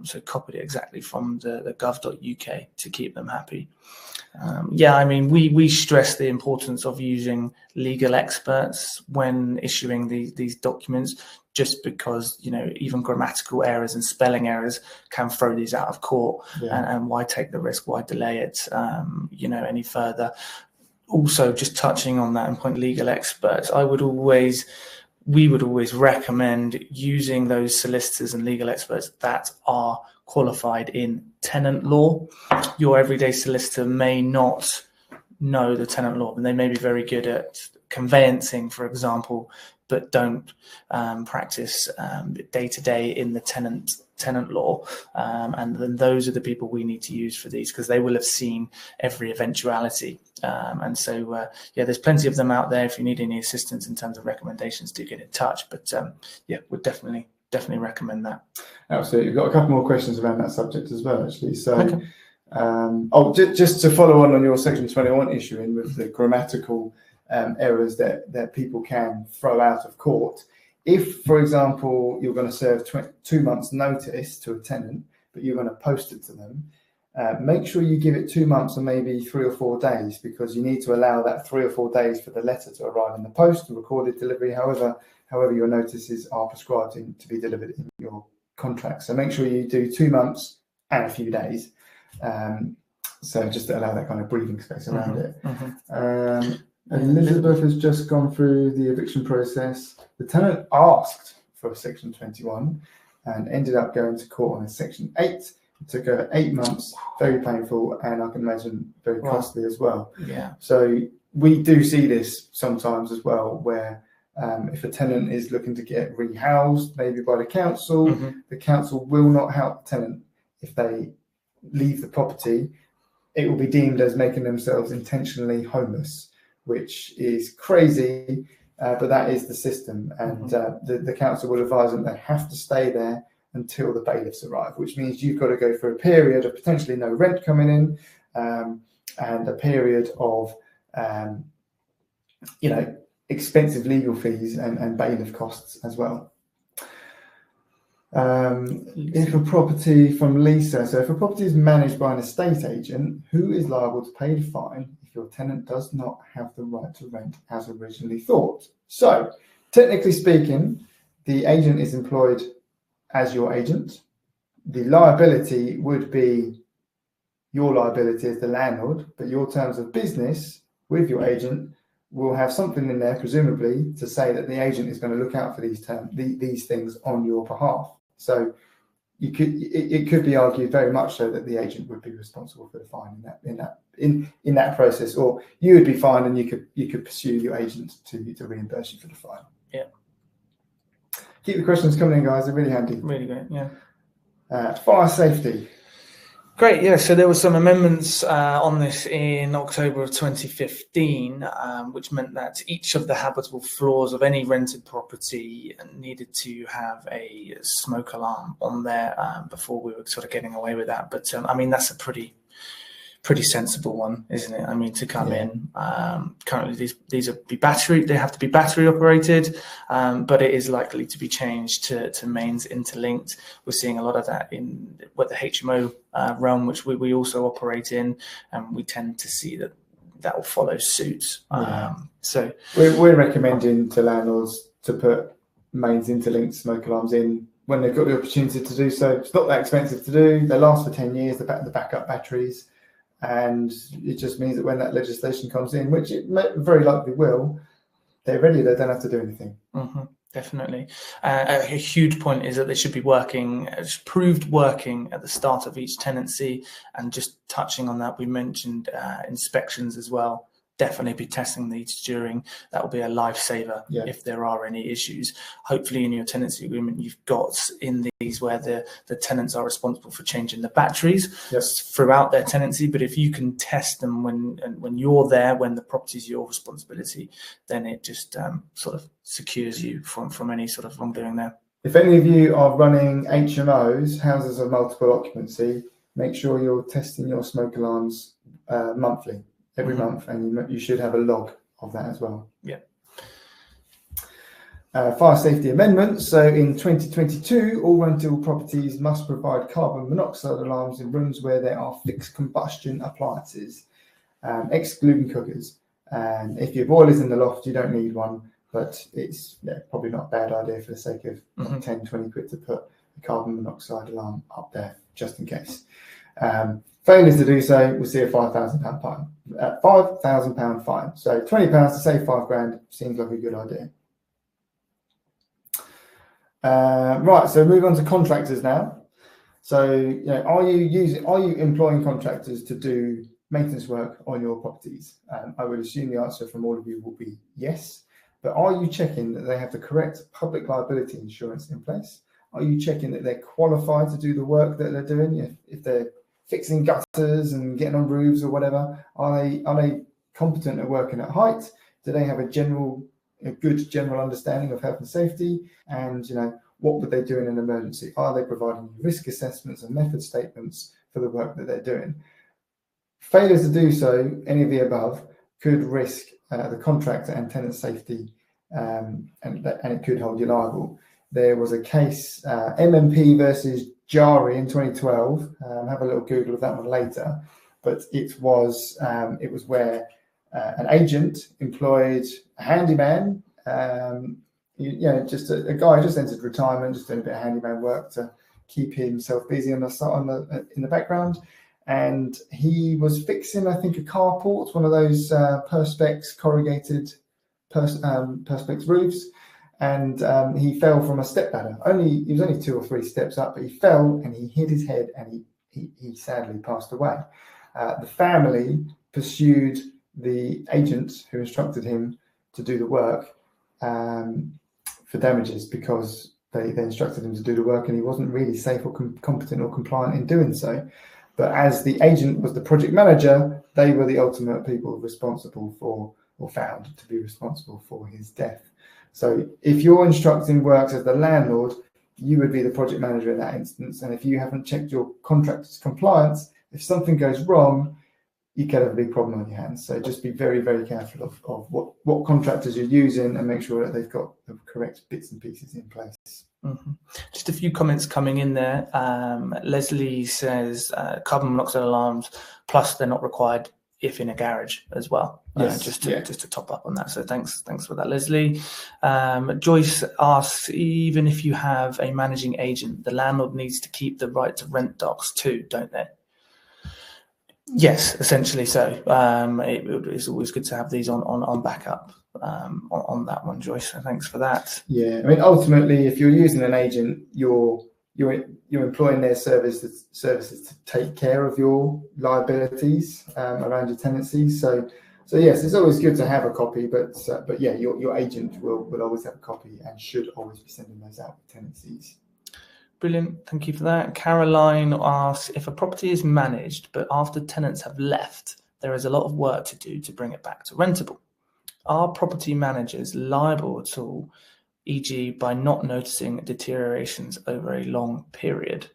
So copied it exactly from the gov.uk to keep them happy. I mean, we stress the importance of using legal experts when issuing these documents, just because, even grammatical errors and spelling errors can throw these out of court. And why take the risk? Why delay it, any further? Also, just touching on that and point, legal experts, I would always we would always recommend using those solicitors and legal experts that are qualified in tenant law. Your everyday solicitor may not know the tenant law, and they may be very good at conveyancing, for example, but don't practice day-to-day in the tenant law. And then those are the people we need to use for these, because they will have seen every eventuality. And so, yeah, there's plenty of them out there. If you need any assistance in terms of recommendations, do get in touch. But yeah, would definitely recommend that. Absolutely. We've got a couple more questions around that subject as well, actually. So, okay. Just to follow on your Section 21 issue in with the grammatical errors that people can throw out of court. If, for example, you're going to serve 2 months notice to a tenant, but you're going to post it to them, make sure you give it 2 months or maybe 3 or 4 days, because you need to allow that 3 or 4 days for the letter to arrive in the post, the recorded delivery, however your notices are prescribed to be delivered in your contract. So make sure you do 2 months and a few days. So just to allow that kind of breathing space around it. Elizabeth has just gone through the eviction process. The tenant asked for a Section 21 and ended up going to court on a Section 8. It took her 8 months, very painful, and I can imagine very costly as well. Yeah. So we do see this sometimes as well, where if a tenant is looking to get rehoused, maybe by the council, the council will not help the tenant if they leave the property. It will be deemed as making themselves intentionally homeless, which is crazy, but that is the system. And the council will advise them they have to stay there until the bailiffs arrive, which means you've got to go through a period of potentially no rent coming in, and a period of expensive legal fees and bailiff costs as well. If a property from Lisa, so if a property is managed by an estate agent, who is liable to pay the fine if your tenant does not have the right to rent as originally thought? So technically speaking, the agent is employed as your agent. The liability would be your liability as the landlord, but your terms of business with your agent will have something in there, presumably, to say that the agent is going to look out for these things on your behalf. So it could be argued very much so that the agent would be responsible for the fine in that process, or you would be fined and you could pursue your agent to reimburse you for the fine. Yeah. Keep the questions coming in, guys. They're really handy. Really great. Yeah. Fire safety. Great, yeah. So there were some amendments on this in October of 2015, which meant that each of the habitable floors of any rented property needed to have a smoke alarm on there. Before we were sort of getting away with that, but I mean, that's a pretty sensible one, isn't it? I mean, to come in. Currently, these are battery. They have to be battery operated, but it is likely to be changed to mains interlinked. We're seeing a lot of that in the HMO realm, which we also operate in, and we tend to see that will follow suit. So we're recommending to landlords to put mains interlinked smoke alarms in when they've got the opportunity to do so. It's not that expensive to do. They last for 10 years. The backup batteries. And it just means that when that legislation comes in, which it very likely will, they're ready. They don't have to do anything. Definitely. A huge point is that they should be proved working at the start of each tenancy. And just touching on that, we mentioned inspections as well. Definitely be testing these during. That will be a lifesaver if there are any issues. Hopefully in your tenancy agreement, you've got in these where the tenants are responsible for changing the batteries throughout their tenancy. But if you can test them when you're there, when the property is your responsibility, then it just sort of secures you from any sort of wrongdoing there. If any of you are running HMOs, houses of multiple occupancy, make sure you're testing your smoke alarms monthly. Every month, and you should have a log of that as well. Yeah. Fire safety amendments. So in 2022, all rental properties must provide carbon monoxide alarms in rooms where there are fixed combustion appliances, excluding cookers. And if your boiler's in the loft, you don't need one, but it's probably not a bad idea for the sake of 10, 20 quid to put a carbon monoxide alarm up there, just in case. Failures to do so will see a £5,000 fine. £5,000 fine. So £20 to save £5,000 seems like a good idea. Right, so move on to contractors now. So, you know, are you employing contractors to do maintenance work on your properties? I would assume the answer from all of you will be yes. But are you checking that they have the correct public liability insurance in place? Are you checking that they're qualified to do the work that they're doing? If they're fixing gutters and getting on roofs or whatever, are they competent at working at height? Do they have a good general understanding of health and safety? And, you know, what would they do in an emergency? Are they providing risk assessments and method statements for the work that they're doing? Failures to do so, any of the above, could risk the contractor and tenant safety, and it could hold you liable. There was a case, MMP versus Jari in 2012. Have a little Google of that one later. But it was where an agent employed a handyman, just a guy just entered retirement, just doing a bit of handyman work to keep himself busy in the background. And he was fixing, I think, a carport, one of those perspex corrugated perspex roofs, and he fell from a step ladder. He was only 2 or 3 steps up, but he fell and he hit his head, and he sadly passed away. The family pursued the agent who instructed him to do the work for damages, because they instructed him to do the work and he wasn't really safe or competent or compliant in doing so. But as the agent was the project manager, they were the ultimate people responsible for, or found to be responsible for, his death. So if you're instructing works as the landlord, you would be the project manager in that instance. And if you haven't checked your contractor's compliance, if something goes wrong, you could have a big problem on your hands. So just be very, very careful of what contractors you're using, and make sure that they've got the correct bits and pieces in place. Mm-hmm. Just a few comments coming in there. Leslie says carbon monoxide alarms, plus they're not required if in a garage as well. Yes, just to top up on that. So thanks for that, Leslie. Joyce asks, even if you have a managing agent, the landlord needs to keep the right to rent docs too, don't they? Yes, essentially so. It's always good to have these on backup on that one, Joyce. So thanks for that. Yeah, I mean, ultimately, if you're using an agent, you're employing their services to take care of your liabilities around your tenancies. So yes, it's always good to have a copy, but yeah, your agent will always have a copy and should always be sending those out with tenancies. Brilliant, thank you for that. Caroline asks, if a property is managed, but after tenants have left, there is a lot of work to do to bring it back to rentable. Are property managers liable at all, e.g. by not noticing deteriorations over a long period?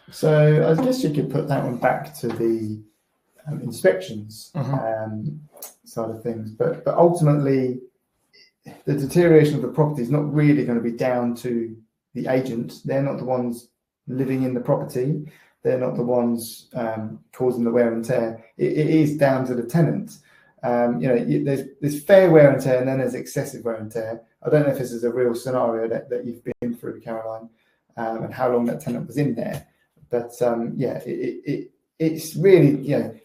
So I guess you could put that one back to the inspections side of things, but ultimately the deterioration of the property is not really going to be down to the agent. They're not the ones living in the property. They're not the ones causing the wear and tear. It is down to the tenant. There's fair wear and tear, and then there's excessive wear and tear. I don't know if this is a real scenario that you've been through, Caroline, and how long that tenant was in there. But it's really,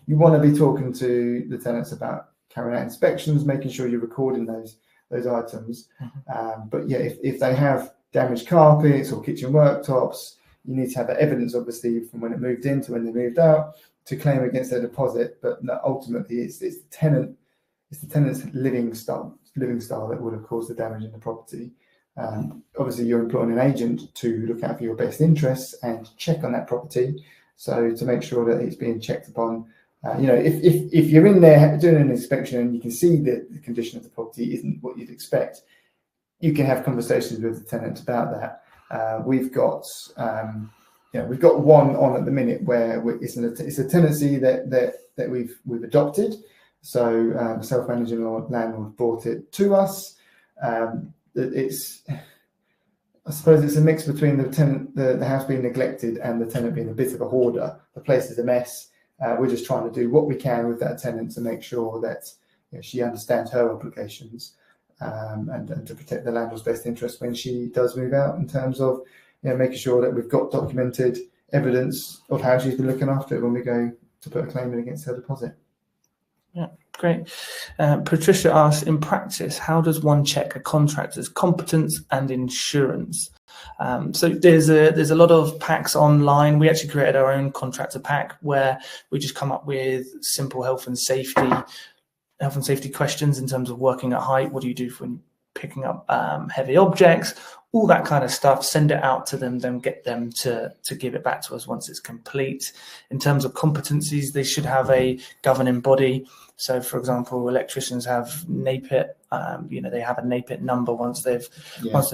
you want to be talking to the tenants about carrying out inspections, making sure you're recording those items. But yeah, if they have damaged carpets or kitchen worktops, you need to have that evidence, obviously, from when it moved in to when they moved out, to claim against their deposit. But ultimately, it's the tenant's living style that would have caused the damage in the property. Obviously, you're employing an agent to look out for your best interests and check on that property, so to make sure that it's being checked upon. If you're in there doing an inspection and you can see that the condition of the property isn't what you'd expect, you can have conversations with the tenant about that. We've got one on at the minute where it's a tenancy that we've adopted. So self-managing landlord brought it to us. I suppose it's a mix between the house being neglected and the tenant being a bit of a hoarder. The place is a mess. We're just trying to do what we can with that tenant to make sure that she understands her obligations, and to protect the landlord's best interest when she does move out, in terms of making sure that we've got documented evidence of how she's been looking after it when we go to put a claim in against her deposit. Yeah, great. Patricia asks, in practice, how does one check a contractor's competence and insurance? So there's a lot of packs online. We actually created our own contractor pack where we just come up with simple health and safety questions in terms of working at height. What do you do when picking up heavy objects? All that kind of stuff. Send it out to them, then get them to give it back to us once it's complete. In terms of competencies, they should have a governing body. So, for example, electricians have NAPIT. They have a NAPIT number once they've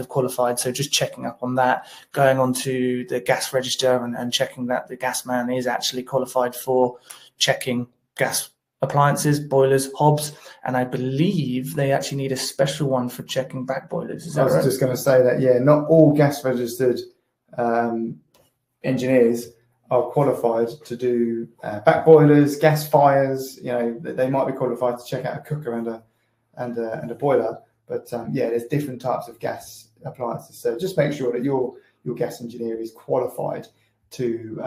qualified. So just checking up on that, going onto the gas register and checking that the gas man is actually qualified for checking gas appliances, boilers, hobs, and I believe they actually need a special one for checking back boilers. Is that right? I was just going to say that, not all gas registered engineers are qualified to do back boilers, gas fires. They might be qualified to check out a cooker and a boiler, but there's different types of gas appliances. So just make sure that your gas engineer is qualified to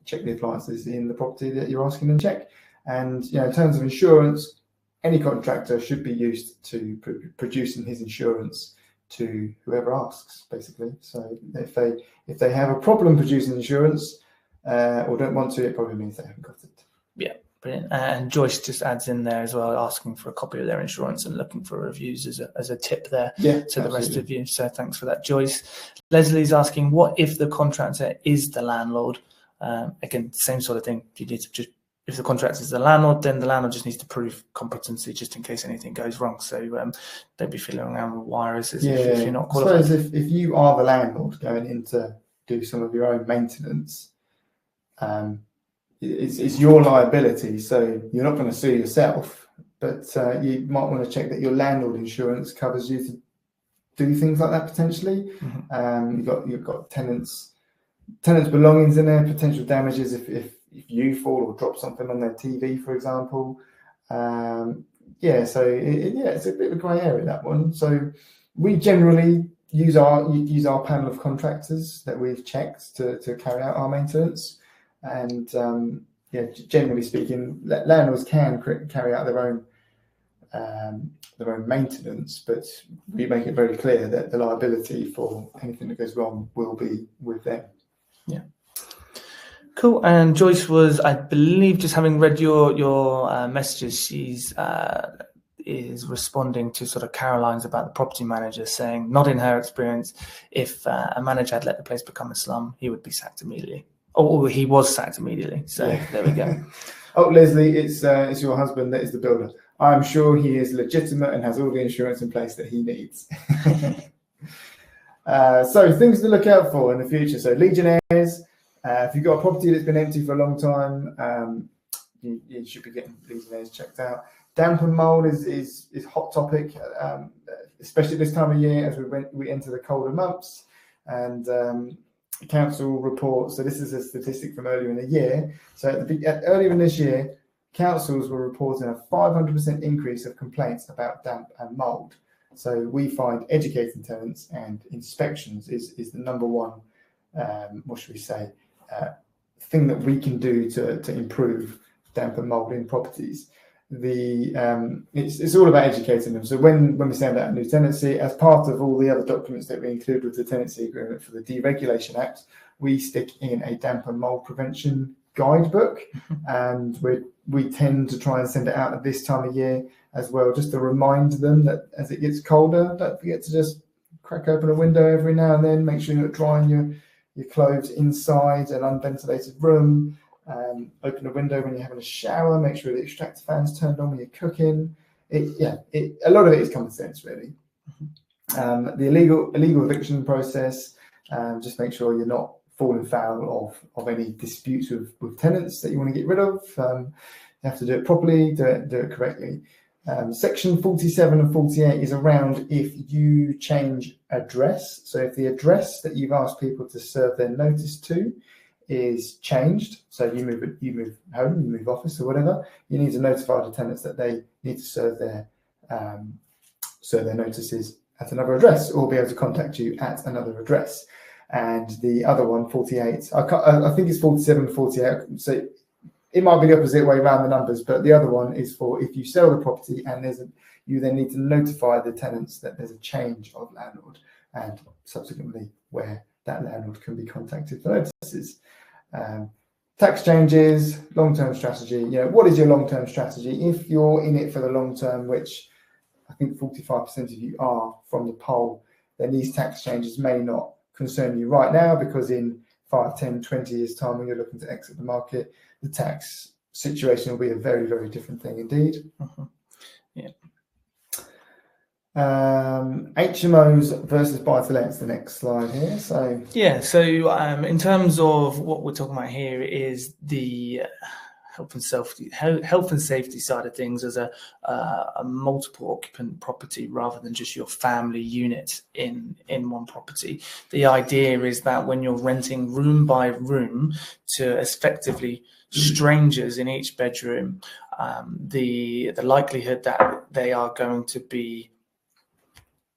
check the appliances in the property that you're asking them to check. And in terms of insurance, any contractor should be used to producing his insurance to whoever asks, basically. So if they have a problem producing insurance or don't want to, it probably means they haven't got it. Yeah, brilliant. And Joyce just adds in there as well, asking for a copy of their insurance and looking for reviews as a tip there to the rest of you. So thanks for that, Joyce. Leslie's asking, what if the contractor is the landlord? Again, same sort of thing. You need to just, if the contractor is the landlord, then the landlord just needs to prove competency just in case anything goes wrong. So don't be feeling around with wires if you're not qualified. I suppose if you are the landlord going in to do some of your own maintenance, it's your liability. So you're not going to sue yourself, but you might want to check that your landlord insurance covers you to do things like that potentially. Mm-hmm. You've got tenants' belongings in there, potential damages if you fall or drop something on their TV, for example. So it's a bit of a grey area, that one. So we generally use our panel of contractors that we've checked to carry out our maintenance. And generally speaking, landlords can carry out their own maintenance, but we make it very clear that the liability for anything that goes wrong will be with them. Yeah. Cool. And Joyce was, I believe, just having read your messages, she's is responding to sort of Caroline's about the property manager, saying, not in her experience, if a manager had let the place become a slum, he would be sacked immediately. Or he was sacked immediately. So there we go. Oh, Leslie, it's your husband that is the builder. I'm sure he is legitimate and has all the insurance in place that he needs. So things to look out for in the future. So Legionnaires. If you've got a property that's been empty for a long time, you should be getting Legionnaires checked out. Damp and mold is hot topic, especially this time of year as we enter the colder months. And council reports, so this is a statistic from earlier in the year. So earlier in this year, councils were reporting a 500% increase of complaints about damp and mold. So we find educating tenants and inspections is the number one, thing that we can do to improve damp and mold in properties. It's all about educating them. So when we send out a new tenancy, as part of all the other documents that we include with the tenancy agreement for the Deregulation Act, we stick in a damp and mold prevention guidebook, and we tend to try and send it out at this time of year as well, just to remind them that as it gets colder, don't forget to just crack open a window every now and then, make sure you're not drying your clothes inside an unventilated room. Open a window when you're having a shower, make sure the extractor fan's turned on when you're cooking. A lot of it is common sense, really. The illegal eviction process, just make sure you're not falling foul of any disputes with tenants that you want to get rid of. You have to do it properly, do it correctly. Section 47 and 48 is around if you change address. So if the address that you've asked people to serve their notice to is changed, so you move home, you move office or whatever, you need to notify the tenants that they need to serve their notices at another address, or be able to contact you at another address. And the other one, 48, I think it's 47 and 48. So it might be the opposite way around the numbers, but the other one is for if you sell the property and you then need to notify the tenants that there's a change of landlord. and subsequently where that landlord can be contacted for notices. Tax changes, long-term strategy. What is your long-term strategy? If you're in it for the long term, which I think 45% of you are from the poll, then these tax changes may not concern you right now, because in 5, 10, 20 years time, when you're looking to exit the market, the tax situation will be a very, very different thing indeed. Yeah. HMOs versus buy-to-lets, the next slide here. So in terms of what we're talking about here is the health and safety side of things as a multiple occupant property rather than just your family unit in one property. The idea is that when you're renting room by room to effectively strangers in each bedroom, the likelihood that they are going to be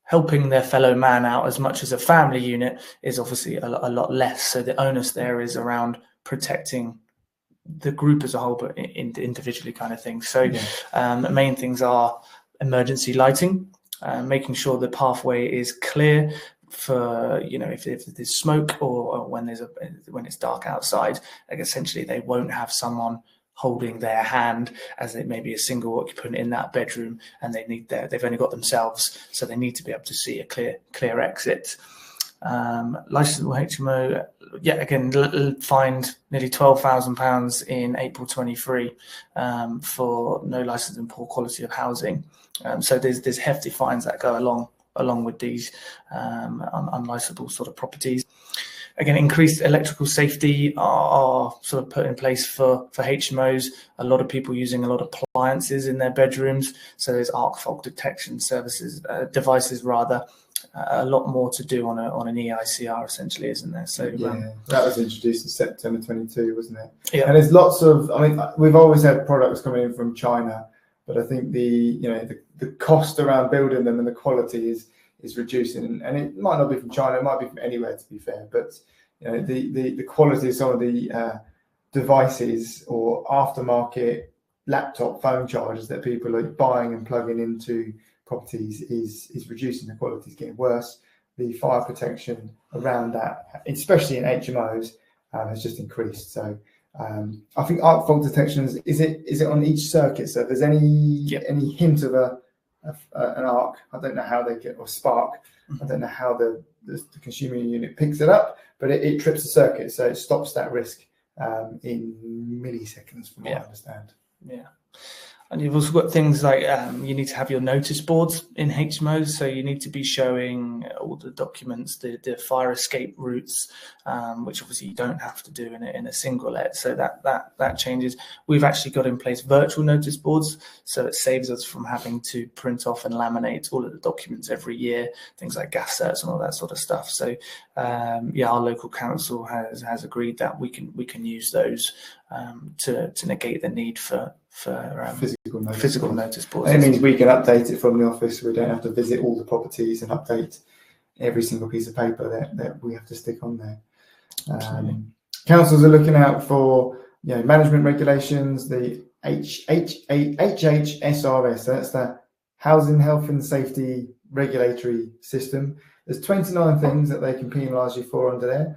helping their fellow man out as much as a family unit is obviously a lot less. So the onus there is around protecting the group as a whole, but individually kind of thing. So the main things are emergency lighting, making sure the pathway is clear for, if there's smoke or when it's dark outside, like essentially they won't have someone holding their hand as it may be a single occupant in that bedroom, and they've only got themselves, so they need to be able to see a clear exit. Licensable HMO, again, fined nearly £12,000 in April 23 for no license and poor quality of housing. So there's hefty fines that go along with these unlicensable sort of properties. Again, increased electrical safety are sort of put in place for HMOs. A lot of people using a lot of appliances in their bedrooms. So there's arc fault detection devices rather. A lot more to do on an EICR essentially, isn't there? So that was introduced in September 22, wasn't it? Yeah. And there's lots of, we've always had products coming in from China, but I think the cost around building them and the quality is reducing, and it might not be from China, it might be from anywhere, to be fair, but the quality of some of the devices or aftermarket laptop phone chargers that people are buying and plugging into properties is reducing. The quality is getting worse. The fire protection around that, especially in HMOs, has just increased. So I think arc fault detection is it on each circuit? So if there's any hint of an arc, I don't know how they get, or spark, I don't know how the consuming unit picks it up, but it trips the circuit, so it stops that risk in milliseconds, from what I understand. Yeah. And you've also got things like you need to have your notice boards in HMOs, so you need to be showing all the documents, the fire escape routes, which obviously you don't have to do in a single let. So that changes. We've actually got in place virtual notice boards, so it saves us from having to print off and laminate all of the documents every year, things like gas certs and all that sort of stuff. So our local council has agreed that we can use those to negate the need for physical notice boards. And it means we can update it from the office. We don't have to visit all the properties and update every single piece of paper that we have to stick on there. Councils are looking out for management regulations, the HHSRS. That's the Housing Health and Safety Regulatory System. There's 29 things that they can penalise you for under there.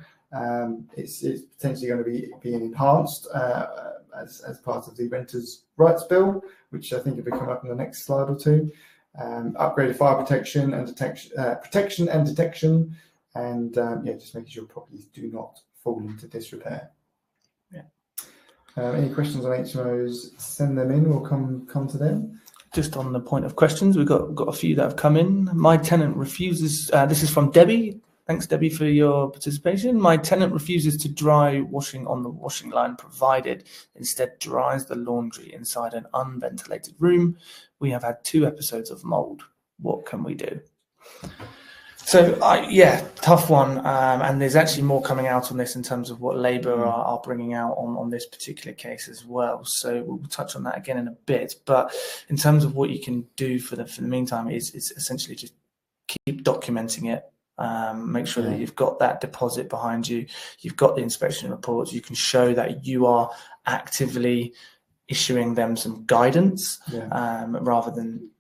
It's potentially going to be being enhanced as part of the Renters' Rights Bill, which I think will be coming up in the next slide or two. Upgraded fire protection and detection, and just making sure properties do not fall into disrepair. Any questions on HMOs? Send them in. We'll come to them. Just on the point of questions, we've got a few that have come in. My tenant refuses. This is from Debbie. Thanks, Debbie, for your participation. My tenant refuses to dry washing on the washing line provided, instead dries the laundry inside an unventilated room. We have had 2 episodes of mold. What can we do? So, tough one. And there's actually more coming out on this in terms of what Labour are bringing out on this particular case as well. So we'll touch on that again in a bit. But in terms of what you can do for the meantime is essentially just keep documenting it. Make sure that you've got that deposit behind you. You've got the inspection reports. You can show that you are actively issuing them some guidance rather than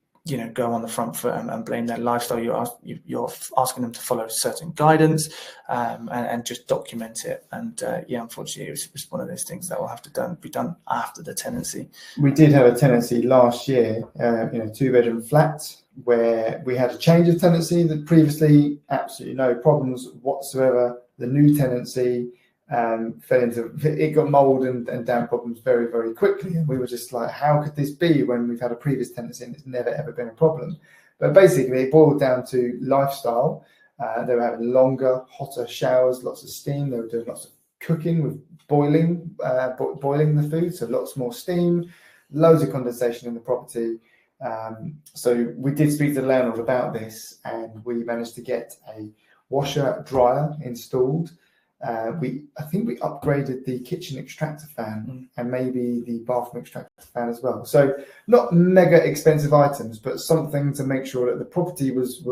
go on the front foot and blame their lifestyle. You're asking them to follow certain guidance and just document it. And unfortunately, it's one of those things that will have to be done after the tenancy. We did have a tenancy last year, 2-bedroom flat, where we had a change of tenancy. That previously absolutely no problems whatsoever. The new tenancy it got mold and damp problems very, very quickly, and we were just like, how could this be when we've had a previous tenancy and it's never ever been a problem? But basically it boiled down to lifestyle. They were having longer, hotter showers, lots of steam. They were doing lots of cooking with boiling the food, so lots more steam, loads of condensation in the property. So we did speak to the landlord about this, and we managed to get a washer dryer installed. I think we upgraded the kitchen extractor fan and maybe the bathroom extractor fan as well. So not mega expensive items, but something to make sure that the property was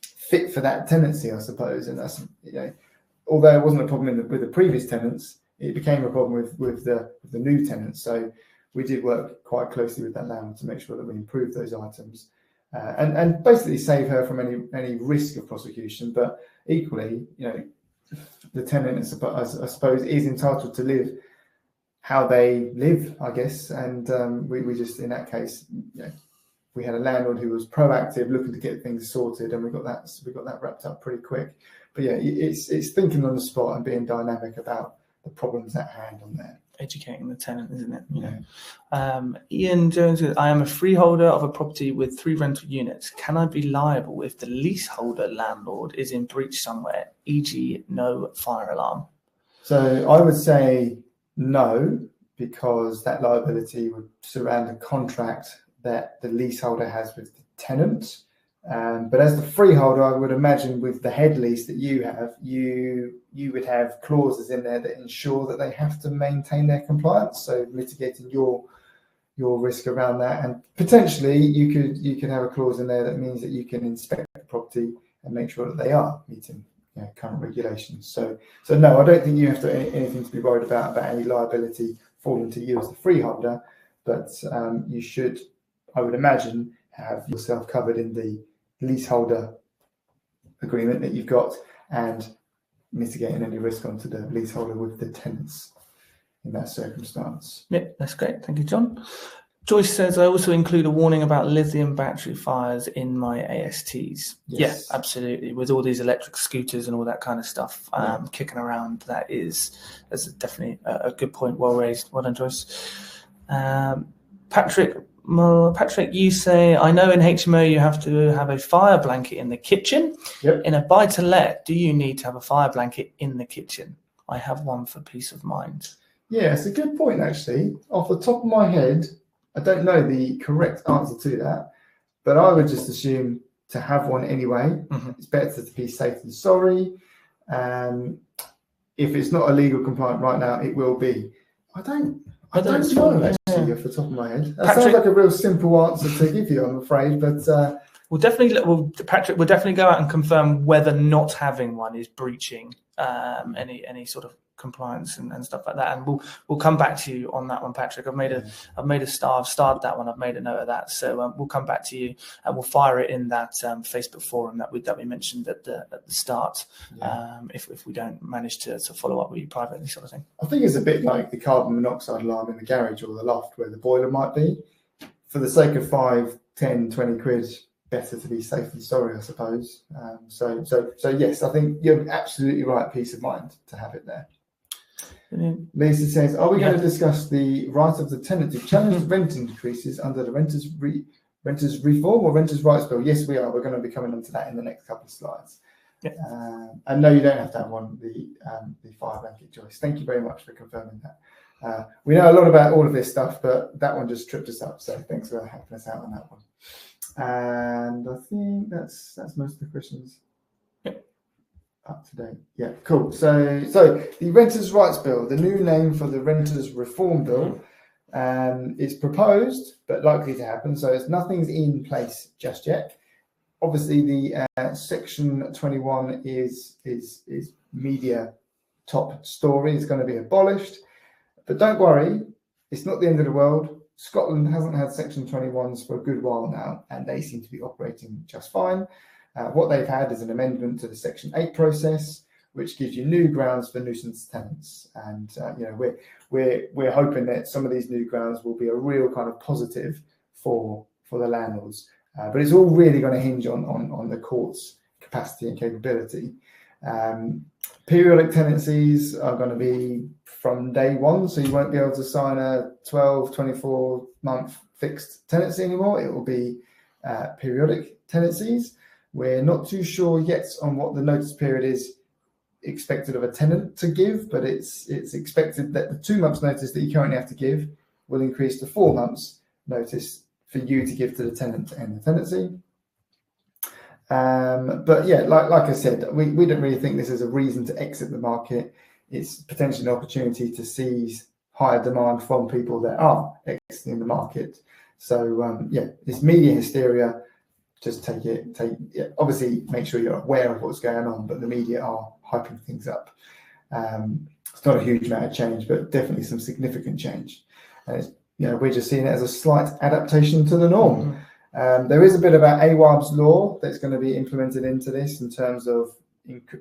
fit for that tenancy, I suppose. And that's, although it wasn't a problem with the previous tenants, it became a problem with the new tenants. So we did work quite closely with that landlord to make sure that we improved those items and basically save her from any risk of prosecution. But equally, the tenant, I suppose, is entitled to live how they live, I guess. And we just, in that case, we had a landlord who was proactive, looking to get things sorted, and we got that wrapped up pretty quick. But it's thinking on the spot and being dynamic about the problems at hand on there. Educating the tenant, isn't it? Ian Jones says, I am a freeholder of a property with 3 rental units. Can I be liable if the leaseholder landlord is in breach somewhere, e.g. no fire alarm? So I would say no, because that liability would surround a contract that the leaseholder has with the tenant. But as the freeholder, I would imagine with the head lease that you have, you would have clauses in there that ensure that they have to maintain their compliance, so mitigating your risk around that. And potentially you could have a clause in there that means that you can inspect the property and make sure that they are meeting current regulations. So no, I don't think you have anything to be worried about any liability falling to you as the freeholder, but you should, I would imagine, have yourself covered in the leaseholder agreement that you've got and mitigating any risk onto the leaseholder with the tenants in that circumstance. Yep, that's great. Thank you, John. Joyce says, I also include a warning about lithium battery fires in my ASTs. Yes, yeah, absolutely. With all these electric scooters and all that kind of stuff kicking around, that's definitely a good point. Well raised. Well done, Joyce. Patrick, you say, I know in HMO you have to have a fire blanket in the kitchen. Yep. In a buy-to-let, do you need to have a fire blanket in the kitchen? I have one for peace of mind. Yeah, it's a good point, actually. Off the top of my head, I don't know the correct answer to that, but I would just assume to have one anyway. Mm-hmm. It's better to be safe than sorry. If it's not illegal compliant right now, it will be. I don't know, actually, off the top of my head. That sounds like a real simple answer to give you, I'm afraid, but Patrick will definitely go out and confirm whether not having one is breaching any sort of compliance and stuff like that, and we'll come back to you on that one, Patrick. I've starred that one. I've made a note of that, so we'll come back to you and we'll fire it in that Facebook forum that we mentioned at the start. If we don't manage to follow up with you privately, sort of thing. I think it's a bit like the carbon monoxide alarm in the garage or the loft where the boiler might be. For the sake of 5, 10, 20 quid, better to be safe than sorry, I suppose. So yes, I think you're absolutely right. Peace of mind to have it there. Brilliant. Lisa says, are we going to discuss the right of the tenant to challenge rent increases under the renters reform or renters rights bill? Yes, we are. We're going to be coming on to that in the next couple of slides. Yeah. And no, you don't have to have one, the fire blanket, Joyce. Thank you very much for confirming that. We know a lot about all of this stuff, but that one just tripped us up. So thanks for helping us out on that one. And I think that's most of the questions. Yep. Up to date. Yeah, cool. So the Renters' Rights Bill, the new name for the Renters' Reform Bill, is proposed but likely to happen. So nothing's in place just yet. Obviously, the Section 21 is media top story. It's going to be abolished, but don't worry, it's not the end of the world. Scotland hasn't had Section 21s for a good while now, and they seem to be operating just fine. What they've had is an amendment to the Section 8 process, which gives you new grounds for nuisance tenants. And we're hoping that some of these new grounds will be a real kind of positive for the landlords. But it's all really going to hinge on the court's capacity and capability. Periodic tenancies are going to be from day one, so you won't be able to sign a 12, 24-month fixed tenancy anymore. It will be periodic tenancies. We're not too sure yet on what the notice period is expected of a tenant to give, but it's expected that the 2 months notice that you currently have to give will increase to 4 months notice for you to give to the tenant to end the tenancy. But yeah, like I said, we don't really think this is a reason to exit the market. It's potentially an opportunity to seize higher demand from people that are exiting the market. So this media hysteria, just obviously make sure you're aware of what's going on, but the media are hyping things up. It's not a huge amount of change, but definitely some significant change. And we're just seeing it as a slight adaptation to the norm. There is a bit about AWAB's law that's going to be implemented into this in terms of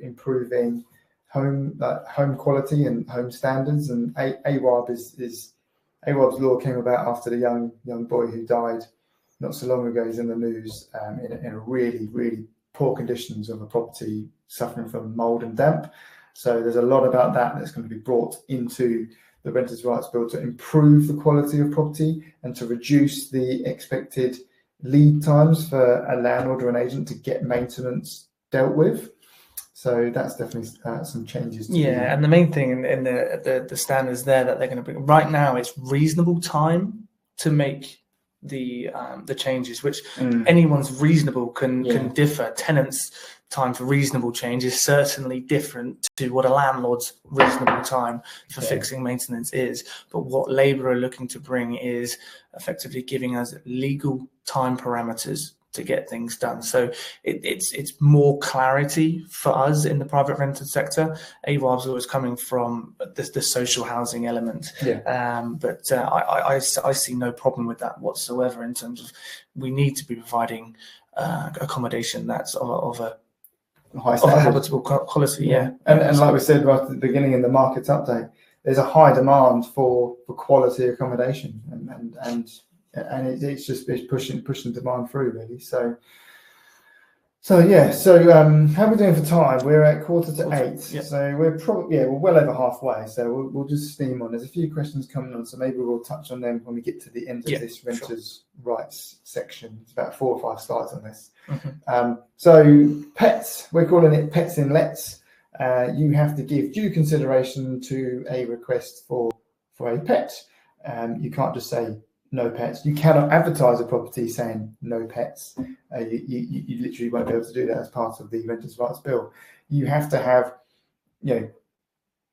improving home quality and home standards. And AWAB's law came about after the young boy who died not so long ago is in the news in a really, really poor conditions of a property suffering from mold and damp. So there's a lot about that that's going to be brought into the Renters' Rights Bill to improve the quality of property and to reduce the expected lead times for a landlord or an agent to get maintenance dealt with. So that's definitely some changes. And the main thing in the standards there that they're going to bring right now is reasonable time to make the changes, which anyone's reasonable can differ. Tenants' time for reasonable change is certainly different to what a landlord's reasonable time for fixing maintenance is. But what Labour are looking to bring is effectively giving us legal time parameters to get things done. So it's more clarity for us in the private rented sector. AWAB's always coming from the social housing element. But I see no problem with that whatsoever in terms of we need to be providing accommodation that's of a high standard, habitable quality. And like we said right at the beginning in the markets update, there's a high demand for quality accommodation, and it's pushing demand through really. So how are we doing for time? We're at 7:45. So we're probably we're well over halfway. So we'll just steam on. There's a few questions coming on, so maybe we'll touch on them when we get to the end of this renters' rights section. It's about 4 or 5 slides on this. So pets, we're calling it pets in lets. You have to give due consideration to a request for a pet. You can't just say no pets. You cannot advertise a property saying no pets. You literally won't be able to do that as part of the Renters' Rights Bill. You have to have,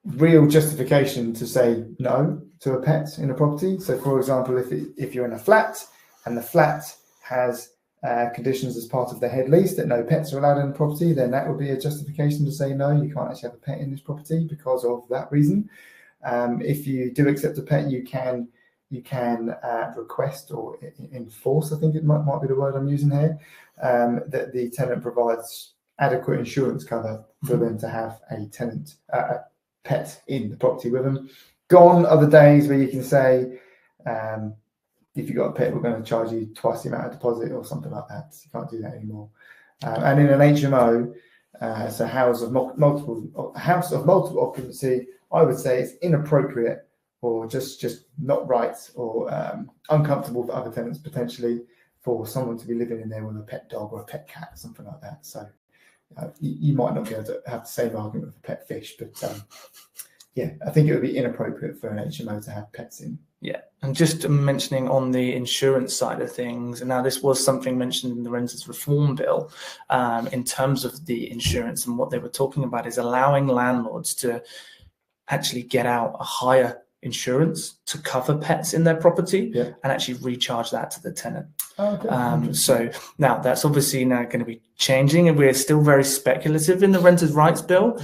real justification to say no to a pet in a property. So, for example, if you're in a flat and the flat has conditions as part of the head lease that no pets are allowed in the property, then that would be a justification to say no, you can't actually have a pet in this property because of that reason. If you do accept a pet, you can request or enforce, I think it might be the word I'm using here, that the tenant provides adequate insurance cover for them to have a pet in the property with them. Gone are the days where you can say, if you've got a pet, we're going to charge you twice the amount of deposit or something like that. You can't do that anymore. And in an HMO, so house of multiple occupancy, I would say it's inappropriate or just not right or uncomfortable for other tenants potentially for someone to be living in there with a pet dog or a pet cat or something like that. So you might not be able to have the same argument with a pet fish, but I think it would be inappropriate for an HMO to have pets in. Yeah, and just mentioning on the insurance side of things, and now this was something mentioned in the Renters Reform Bill, in terms of the insurance, and what they were talking about is allowing landlords to actually get out a higher insurance to cover pets in their property and actually recharge that to the tenant. So now that's obviously now going to be changing, and we're still very speculative in the Renters' Rights Bill.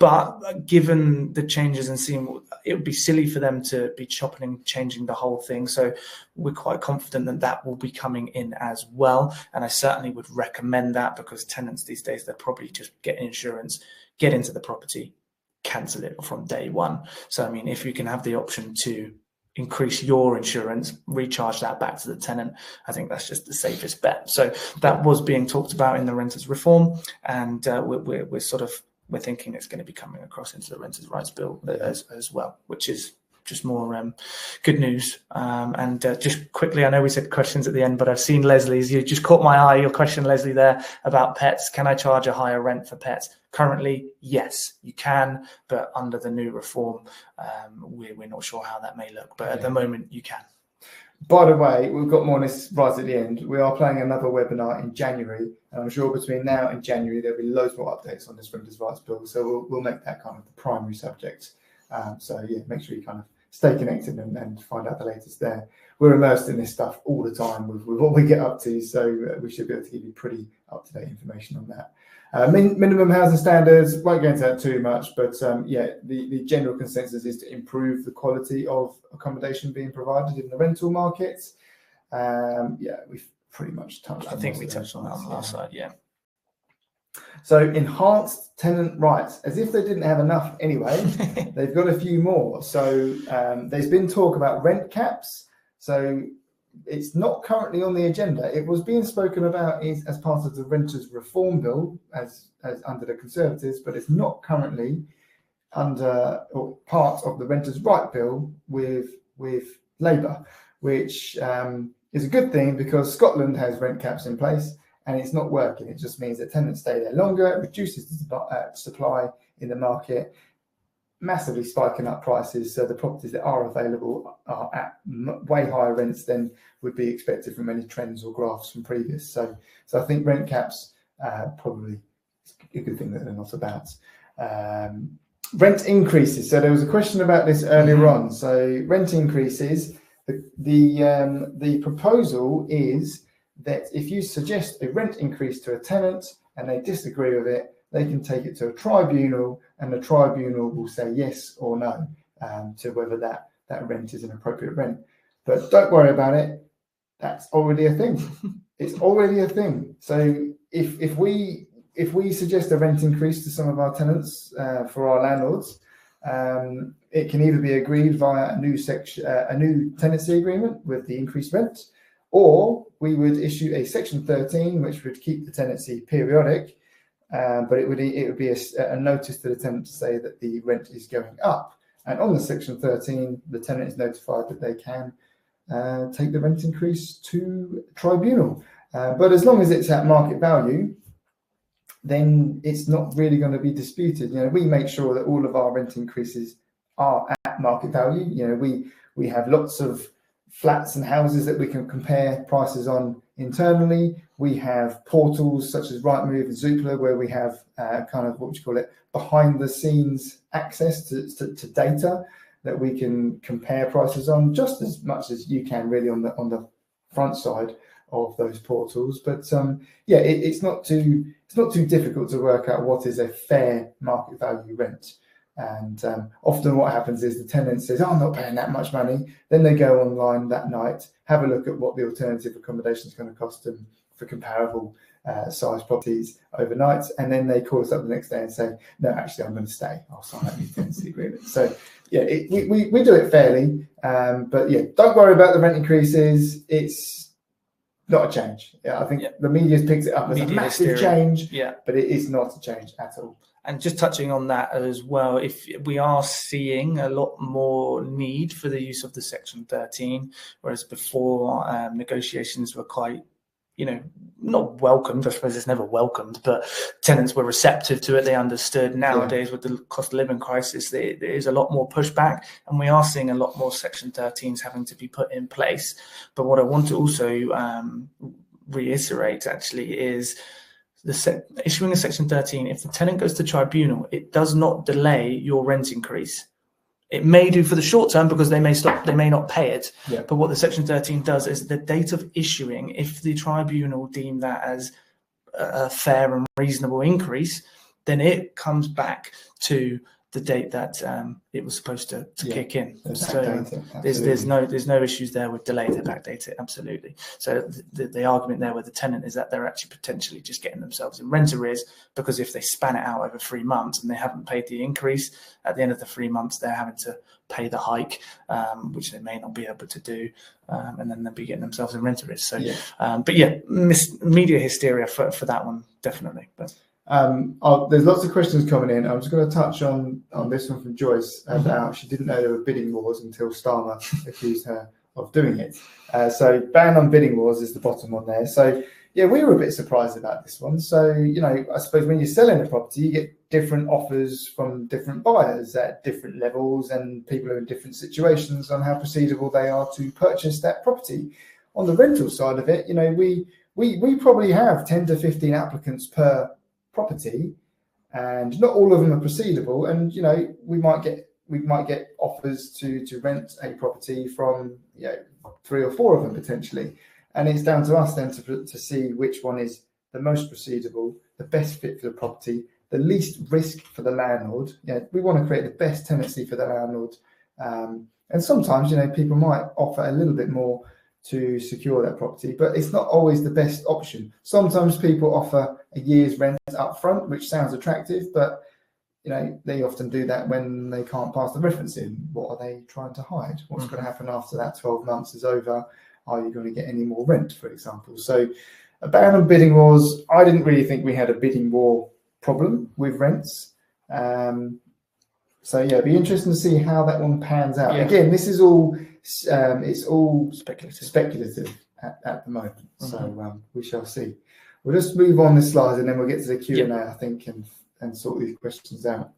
But given the changes and seeing, it would be silly for them to be chopping and changing the whole thing. So we're quite confident that that will be coming in as well. And I certainly would recommend that, because tenants these days, they're probably just get insurance, get into the property, cancel it from day one. So, I mean, if you can have the option to increase your insurance, recharge that back to the tenant, I think that's just the safest bet. So that was being talked about in the renters reform, and we're thinking it's going to be coming across into the renters rights bill as well, which is just more good news. And just quickly, I know we said questions at the end, but I've seen Leslie's. You just caught my eye, your question, Leslie, there about pets. Can I charge a higher rent for pets? Currently, yes, you can, but under the new reform, we're not sure how that may look. But at the moment, you can. By the way, we've got more on this right at the end. We are planning another webinar in January, and I'm sure between now and January there'll be loads more updates on this renters' rights bill. So we'll make that kind of the primary subject. So yeah, make sure you kind of stay connected and find out the latest there. We're immersed in this stuff all the time with what we get up to, so we should be able to give you pretty up-to-date information on that. Minimum housing standards, won't go into that too much, but yeah, the general consensus is to improve the quality of accommodation being provided in the rental markets. Yeah, we've pretty much touched on that. I think we touched on that on the last slide, yeah. So enhanced tenant rights, as if they didn't have enough anyway, they've got a few more. So there's been talk about rent caps. So it's not currently on the agenda. It was being spoken about as part of the renters reform bill, as under the Conservatives, but it's not currently under or part of the renters right bill with Labour, which is a good thing, because Scotland has rent caps in place and it's not working. It just means that tenants stay there longer, it reduces the supply in the market, massively spiking up prices. So the properties that are available are at way higher rents than would be expected from any trends or graphs from previous. So I think rent caps probably a good thing that they're not about. Rent increases. So there was a question about this earlier on. So rent increases. The proposal is that if you suggest a rent increase to a tenant and they disagree with it, they can take it to a tribunal, and the tribunal will say yes or no to whether that rent is an appropriate rent. But don't worry about it. That's already a thing. It's already a thing. So if we suggest a rent increase to some of our tenants for our landlords, it can either be agreed via a new tenancy agreement with the increased rent, or we would issue a Section 13, which would keep the tenancy periodic, but it would be a notice to the tenant to say that the rent is going up. And on the Section 13, the tenant is notified that they can take the rent increase to tribunal. But as long as it's at market value, then it's not really going to be disputed. You know, we make sure that all of our rent increases are at market value. You know, we have lots of flats and houses that we can compare prices on internally. We have portals such as Rightmove and Zoopla, where we have kind of behind the scenes access to data that we can compare prices on, just as much as you can really on the front side of those portals. But yeah, it's not too difficult to work out what is a fair market value rent. And often what happens is the tenant says, I'm not paying that much money. Then they go online that night, have a look at what the alternative accommodation is going to cost them for comparable size properties overnight. And then they call us up the next day and say, no, actually, I'm going to stay. I'll sign that new tenancy agreement. So yeah, we do it fairly. But yeah, don't worry about the rent increases. It's not a change. Yeah, I think the media's picked it up as a massive change, but it is not a change at all. And just touching on that as well, if we are seeing a lot more need for the use of the Section 13, whereas before negotiations were quite, not welcomed. I suppose it's never welcomed, but tenants were receptive to it. They understood. Nowadays, with the cost of living crisis, there is a lot more pushback, and we are seeing a lot more Section 13s having to be put in place. But what I want to also reiterate actually is issuing a Section 13, if the tenant goes to tribunal, it does not delay your rent increase. It may do for the short term because they may not pay it. Yeah. But what the Section 13 does is the date of issuing, if the tribunal deem that as a fair and reasonable increase, then it comes back to the date that it was supposed to kick in. So there's no issues there with delay. They backdate it, absolutely. So the argument there with the tenant is that they're actually potentially just getting themselves in rent arrears, because if they span it out over 3 months and they haven't paid the increase, at the end of the 3 months they're having to pay the hike, which they may not be able to do, and then they'll be getting themselves in rent arrears. So but yeah, media hysteria for that one, definitely. But there's lots of questions coming in. I'm just going to touch on this one from Joyce about she didn't know there were bidding wars until Starmer accused her of doing it. So ban on bidding wars is the bottom one there. So yeah, we were a bit surprised about this one. So, you know, I suppose when you're selling a property, you get different offers from different buyers at different levels, and people are in different situations on how proceedable they are to purchase that property. On the rental side of it, you know, we probably have 10 to 15 applicants per property, and not all of them are proceedable. And you know, we might get offers to rent a property from 3 or 4 of them potentially, and it's down to us then to see which one is the most proceedable, the best fit for the property, the least risk for the landlord. We want to create the best tenancy for the landlord, and sometimes, you know, people might offer a little bit more to secure that property, but it's not always the best option. Sometimes people offer a year's rent up front, which sounds attractive, but you know, they often do that when they can't pass the referencing. What are they trying to hide? What's going to happen after that 12 months is over? Are you going to get any more rent, for example? So a ban on bidding wars, I didn't really think we had a bidding war problem with rents. So yeah, it'd be interesting to see how that one pans out. Again, this is all it's all speculative at the moment. So we shall see. We'll just move on this slide, and then we'll get to the Q&A, I think, and sort these questions out.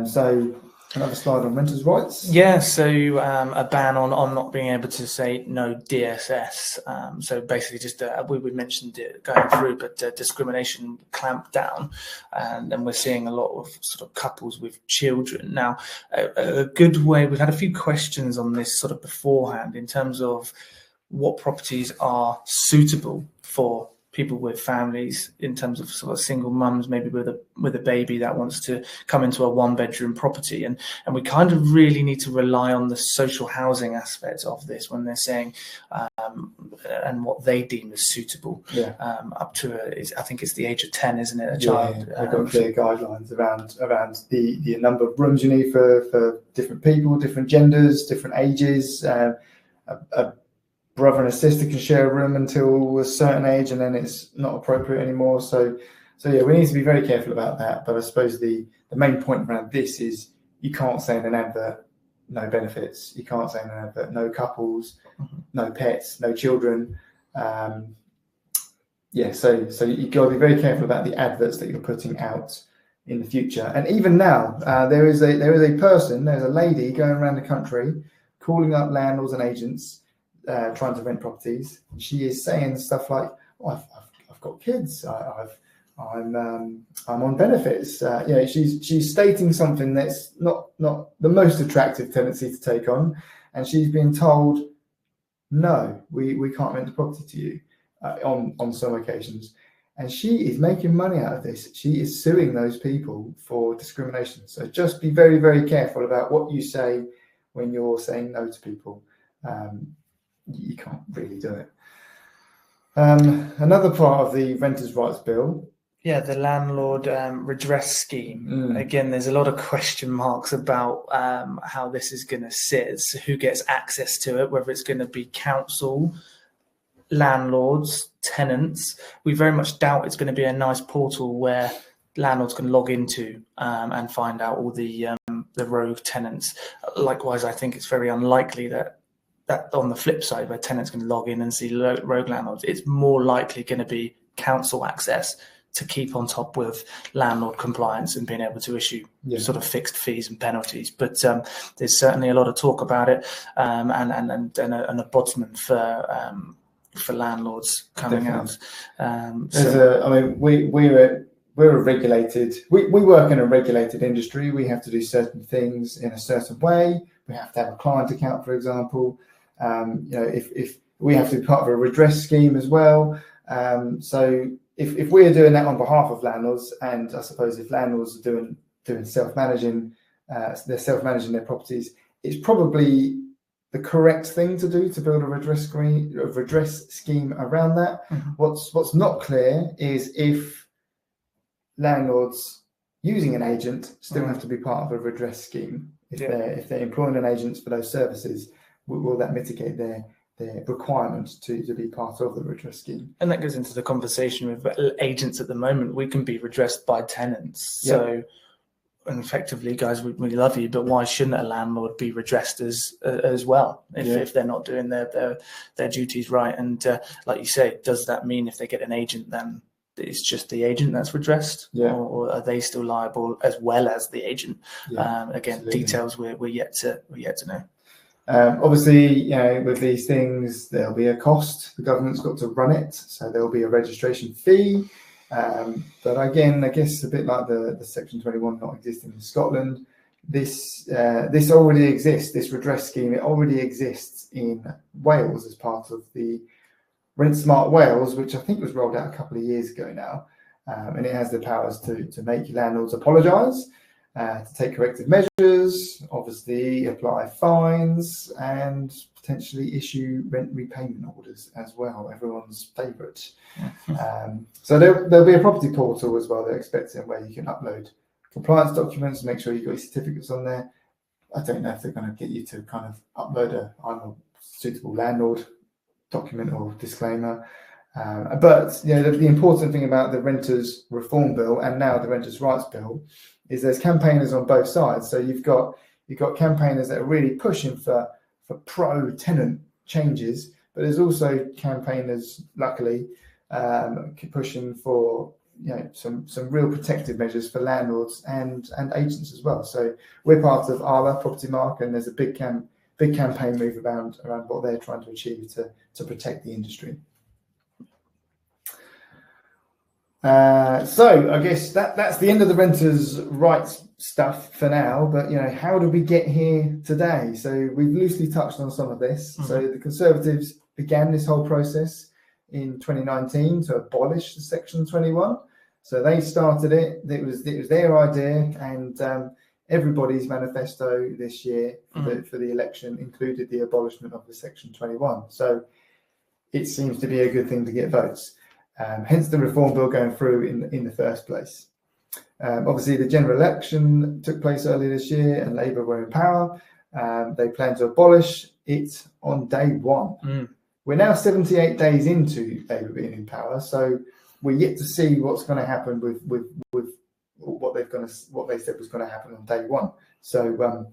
So another slide on renters' rights. Yeah, so a ban on not being able to say no DSS. So basically, just we mentioned it going through, but discrimination clamped down, and then we're seeing a lot of sort of couples with children. Now, a good way, we've had a few questions on this sort of beforehand in terms of what properties are suitable for people with families, in terms of sort of single mums, maybe with a baby that wants to come into a 1-bedroom property, and we kind of really need to rely on the social housing aspect of this when they're saying and what they deem as suitable. Up to I think it's the age of 10, isn't it? A child. They've got clear guidelines around the number of rooms you need for different people, different genders, different ages. A brother and a sister can share a room until a certain age, and then it's not appropriate anymore. So yeah, we need to be very careful about that. But I suppose the main point around this is you can't say in an advert no benefits. You can't say in an advert no couples, no pets, no children. So you've got to be very careful about the adverts that you're putting out in the future. And even now, there's a lady going around the country calling up landlords and agents, trying to rent properties. She is saying stuff like, "Oh, I've got kids. I'm on benefits." She's stating something that's not the most attractive tendency to take on, and she's being told, "No, we can't rent the property to you," on some occasions. And she is making money out of this. She is suing those people for discrimination. So just be very, very careful about what you say when you're saying no to people. You can't really do it. Another part of the Renters' Rights Bill. Yeah, the landlord redress scheme. Again, there's a lot of question marks about how this is going to sit, who gets access to it, whether it's going to be council, landlords, tenants. We very much doubt it's going to be a nice portal where landlords can log into and find out all the rogue tenants. Likewise, I think it's very unlikely that on the flip side, where tenants can log in and see rogue landlords, it's more likely going to be council access to keep on top with landlord compliance and being able to issue sort of fixed fees and penalties. But there's certainly a lot of talk about it, and an ombudsman for landlords coming out. We're a regulated. We work in a regulated industry. We have to do certain things in a certain way. We have to have a client account, for example. If we have to be part of a redress scheme as well. So if we're doing that on behalf of landlords, and I suppose if landlords are doing self-managing, they're self-managing their properties, it's probably the correct thing to do to build a redress scheme around that. Mm-hmm. What's not clear is if landlords using an agent still have to be part of a redress scheme. If they're employing an agent for those services, will that mitigate their requirement to be part of the redress scheme? And that goes into the conversation with agents at the moment. We can be redressed by tenants. Yeah. So, and effectively, guys, we love you, but why shouldn't a landlord be redressed as well if they're not doing their duties right? And like you say, does that mean if they get an agent, then it's just the agent that's redressed, or are they still liable as well as the agent? Again, absolutely. Details we're yet to know. Obviously, with these things, there'll be a cost. The government's got to run it, so there'll be a registration fee. But again, I guess a bit like the Section 21 not existing in Scotland, this already exists. This redress scheme, it already exists in Wales as part of the Rent Smart Wales, which I think was rolled out a couple of years ago now, and it has the powers to make landlords apologise, to take corrective measures, obviously apply fines, and potentially issue rent repayment orders as well, everyone's favourite. So there'll be a property portal as well, they're expecting, where you can upload compliance documents, make sure you've got your certificates on there. I don't know if they're going to get you to kind of upload I'm a suitable landlord document or disclaimer. But the important thing about the Renters Reform Bill and now the Renters' Rights Bill is there's campaigners on both sides. So you've got campaigners that are really pushing for pro-tenant changes, but there's also campaigners, luckily, pushing for some real protective measures for landlords and agents as well. So we're part of ALA Property Mark, and there's a big campaign move around what they're trying to achieve to protect the industry. So I guess that's the end of the renters' rights stuff for now. But how did we get here today? So we've loosely touched on some of this. Mm-hmm. So the Conservatives began this whole process in 2019 to abolish the Section 21. So they started it. It was their idea, and everybody's manifesto this year for the election included the abolishment of the Section 21. So it seems to be a good thing to get votes. Hence the reform bill going through in the first place. Obviously, the general election took place earlier this year, and Labour were in power. They plan to abolish it on day one. We're now 78 days into Labour being in power, so we're yet to see what's going to happen with what they said was going to happen on day one. So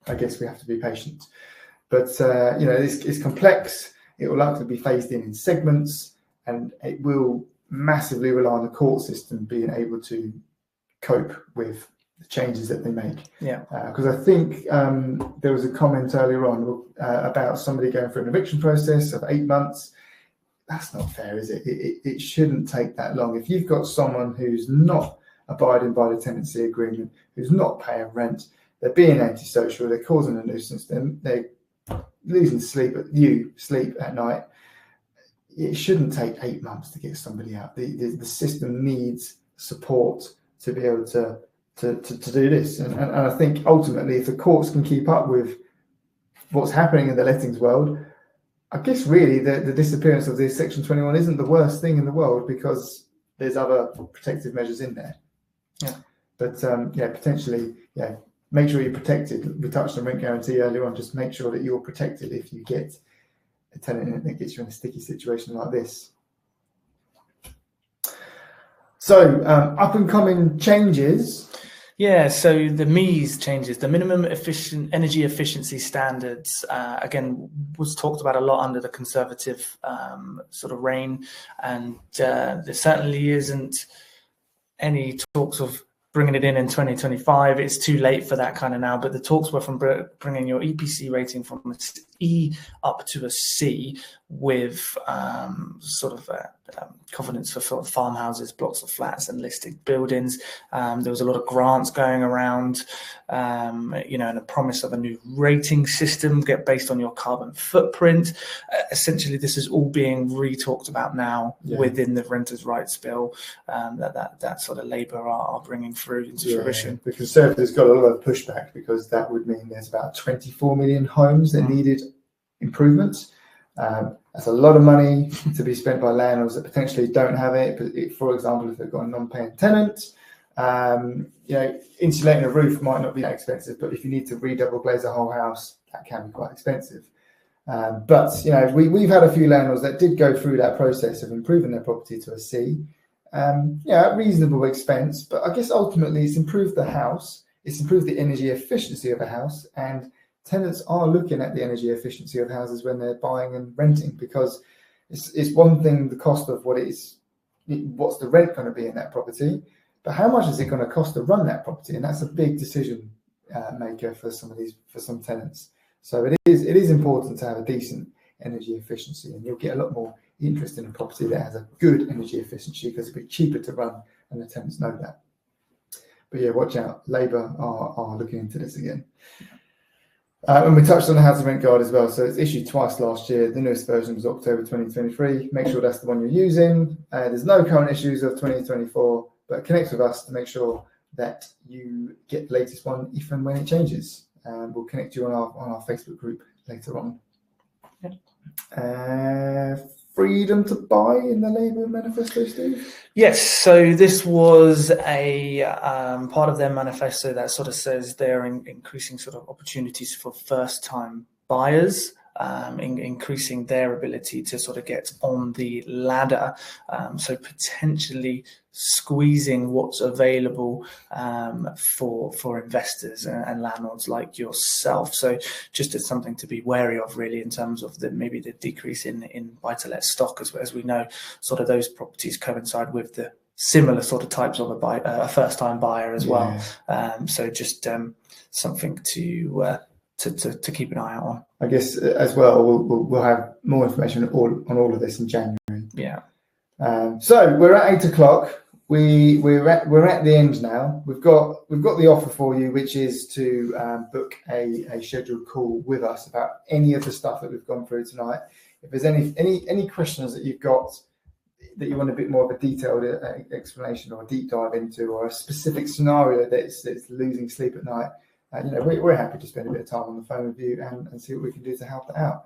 I guess we have to be patient. But it's complex. It will likely be phased in segments, and it will massively rely on the court system being able to cope with the changes that they make. Because I think there was a comment earlier on about somebody going through an eviction process of 8 months. That's not fair, is it? It shouldn't take that long. If you've got someone who's not abiding by the tenancy agreement, who's not paying rent, they're being antisocial, they're causing a nuisance, they're losing sleep at night, it shouldn't take 8 months to get somebody out. The system needs support to be able to do this. And I think ultimately, if the courts can keep up with what's happening in the lettings world, I guess really the disappearance of this Section 21 isn't the worst thing in the world, because there's other protective measures in there. But potentially, make sure you're protected. We touched on rent guarantee earlier on. Just make sure that you're protected if you get a tenant that gets you in a sticky situation like this. So up and coming changes. So the MEES changes, the minimum energy efficiency standards, again, was talked about a lot under the Conservative sort of reign, and there certainly isn't any talks of bringing it in 2025. It's too late for that kind of now, but the talks were from bringing your EPC rating from E up to a C with sort of covenants for farmhouses, blocks of flats and listed buildings. There was a lot of grants going around, and a promise of a new rating system based on your carbon footprint. Essentially, this is all being re-talked about now within the Renters' Rights Bill that sort of Labour are bringing through into fruition. The Conservatives got a lot of pushback because that would mean there's about 24 million homes that needed improvements. That's a lot of money to be spent by landlords that potentially don't have it. But for example, if they've got a non-paying tenant, insulating a roof might not be that expensive, but if you need to redouble glaze a whole house, that can be quite expensive. But we've had a few landlords that did go through that process of improving their property to a C, at reasonable expense. But I guess ultimately it's improved the house, it's improved the energy efficiency of a house, and tenants are looking at the energy efficiency of houses when they're buying and renting, because it's one thing the cost of what's the rent going to be in that property, but how much is it going to cost to run that property? And that's a big decision maker for some tenants. So it is important to have a decent energy efficiency, and you'll get a lot more interest in a property that has a good energy efficiency because it'll be cheaper to run, and the tenants know that. But yeah, watch out. Labour are looking into this again. And we touched on the How to Rent Guide as well. So it's issued twice last year. The newest version was October 2023. Make sure that's the one you're using. There's no current issues of 2024, but connect with us to make sure that you get the latest one if and when it changes. We'll connect you on our Facebook group later on. Freedom to buy in the Labour manifesto, Steve? Yes, so this was a part of their manifesto that sort of says they're increasing sort of opportunities for first-time buyers, increasing their ability to sort of get on the ladder, so potentially squeezing what's available for investors and landlords like yourself. So just as something to be wary of, really, in terms of maybe the decrease in buy-to-let stock, as we know, sort of those properties coincide with the similar sort of types of a first-time buyer as well. So just something to keep an eye out on. I guess as well, we'll have more information on all of this in January. Yeah. So we're at 8 o'clock. We're at the end now. We've got the offer for you, which is to book a scheduled call with us about any of the stuff that we've gone through tonight. If there's any questions that you've got that you want a bit more of a detailed explanation or a deep dive into, or a specific scenario that's losing sleep at night, we're happy to spend a bit of time on the phone with you and see what we can do to help that out.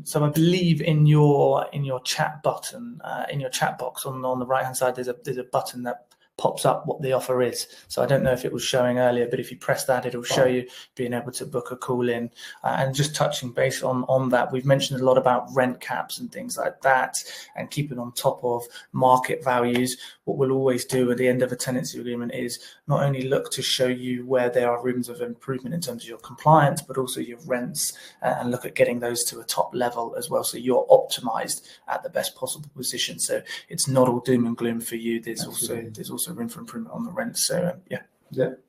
So I believe in your chat button, in your chat box on the right hand side, there's a button that pops up what the offer is. So I don't know if it was showing earlier, but if you press that, it'll show you being able to book a call in. And just touching base on that, we've mentioned a lot about rent caps and things like that, and keeping on top of market values. What we'll always do at the end of a tenancy agreement is not only look to show you where there are rooms of improvement in terms of your compliance, but also your rents, and look at getting those to a top level as well, so you're optimized at the best possible position. So it's not all doom and gloom for you. There's also room for improvement on the rent. So yeah,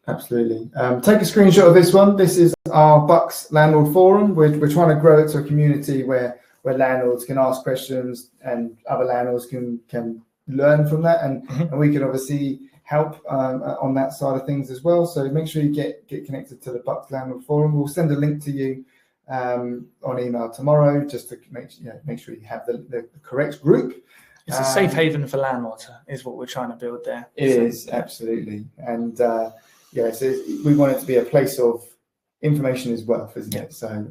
absolutely. Take a screenshot of this one. This is our Bucks Landlord Forum. We're trying to grow it to a community where landlords can ask questions and other landlords can learn from that, and we can obviously help on that side of things as well. So make sure you get connected to the Bucks Landlord Forum. We'll send a link to you on email tomorrow, just to make sure you have the correct group. It's a safe haven for landlords, is what we're trying to build there. It is, absolutely. And so we want it to be a place of information is wealth, isn't it? So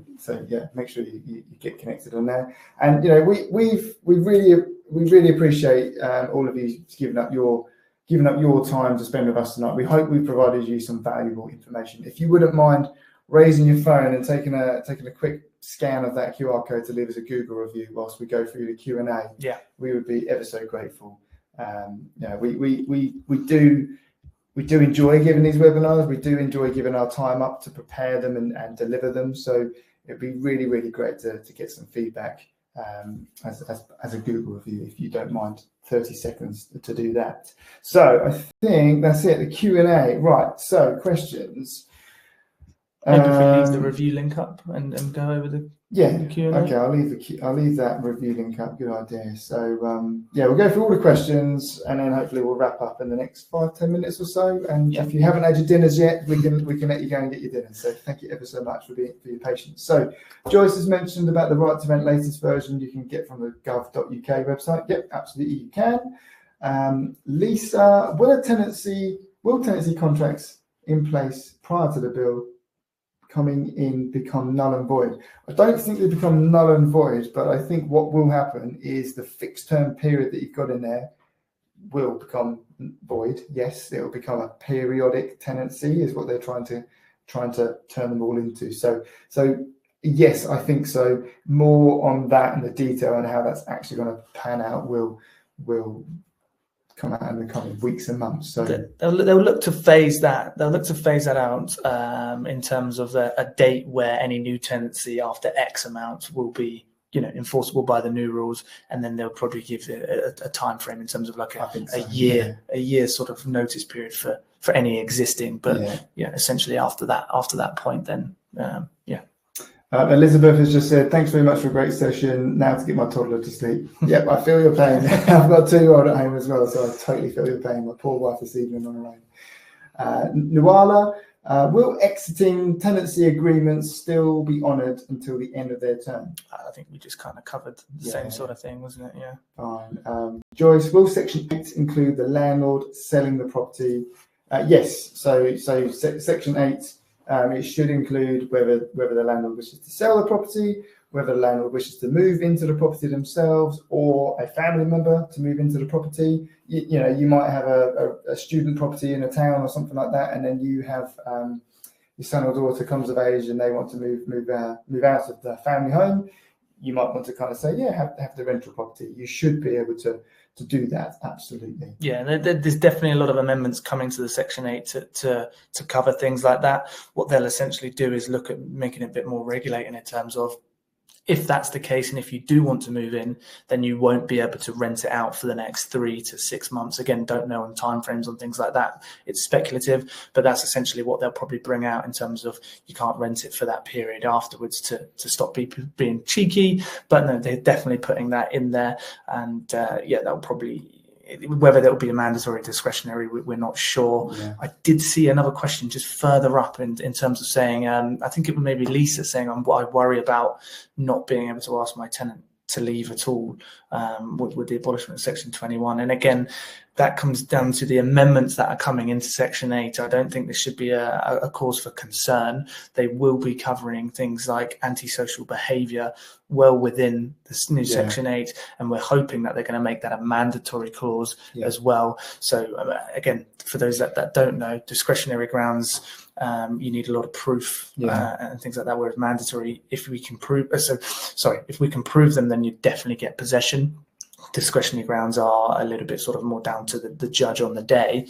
yeah, make sure you get connected on there. And we really appreciate all of you giving up your time to spend with us tonight. We hope we provided you some valuable information. If you wouldn't mind raising your phone and taking a quick scan of that QR code to leave us a Google review whilst we go through the Q&A, we would be ever so grateful. We do enjoy giving these webinars. We do enjoy giving our time up to prepare them and deliver them. So it'd be really, really great to get some feedback as a Google review, if you don't mind 30 seconds to do that. So I think that's it, the Q&A. Right, so questions. Maybe if we leave the review link up and go over the Yeah. the Q&A? Okay. I'll leave that review link up. Good idea. So yeah, we'll go through all the questions and then hopefully we'll wrap up in the next 5-10 minutes or so. And if you haven't had your dinners yet, we can let you go and get your dinner. So thank you ever so much for your patience. So Joyce has mentioned about the right to rent latest version you can get from the gov.uk website. Yep, absolutely you can. Lisa, will tenancy contracts in place prior to the bill coming in become null and void? I don't think they become null and void, but I think what will happen is the fixed term period that you've got in there will become void. Yes, it will become a periodic tenancy, is what they're trying to turn them all into. So yes, I think so. More on that and the detail and how that's actually going to pan out will come out in the coming weeks and months. So they'll look to phase that. They'll look to phase that out in terms of a date where any new tenancy after X amount will be, enforceable by the new rules, and then they'll probably give a time frame in terms of like a year sort of notice period for any existing. But essentially after that point, then Elizabeth has just said, thanks very much for a great session. Now to get my toddler to sleep. Yep, I feel your pain. I've got a 2-year-old at home as well, so I totally feel your pain. My poor wife is sleeping on her own. Nuala, will exiting tenancy agreements still be honoured until the end of their term? I think we just kind of covered the same sort of thing, wasn't it? Yeah. Fine. Joyce, will Section 8 include the landlord selling the property? Yes. So Section 8, it should include whether the landlord wishes to sell the property, whether the landlord wishes to move into the property themselves, or a family member to move into the property. You might have a student property in a town or something like that, and then you have your son or daughter comes of age and they want to move out of the family home. You might want to kind of say, have the rental property. You should be able to do that, absolutely. Yeah, there's definitely a lot of amendments coming to the Section 8 to cover things like that. What they'll essentially do is look at making it a bit more regulating in terms of, if that's the case, and if you do want to move in, then you won't be able to rent it out for the next 3 to 6 months. Again, don't know on timeframes on things like that. It's speculative, but that's essentially what they'll probably bring out in terms of you can't rent it for that period afterwards to stop people being cheeky. But no, they're definitely putting that in there, and that'll probably. Whether that will be a mandatory discretionary, we're not sure. Yeah. I did see another question just further up in terms of saying, I think it was maybe Lisa saying, I worry about not being able to ask my tenant to leave at all with the abolishment of Section 21. And again, that comes down to the amendments that are coming into Section 8. I don't think this should be a cause for concern. They will be covering things like antisocial behaviour well within this new Section 8, and we're hoping that they're going to make that a mandatory clause as well. So again, for those that don't know, discretionary grounds, you need a lot of proof and things like that, whereas mandatory, if we can prove them, then you definitely get possession. Discretionary grounds are a little bit sort of more down to the judge on the day.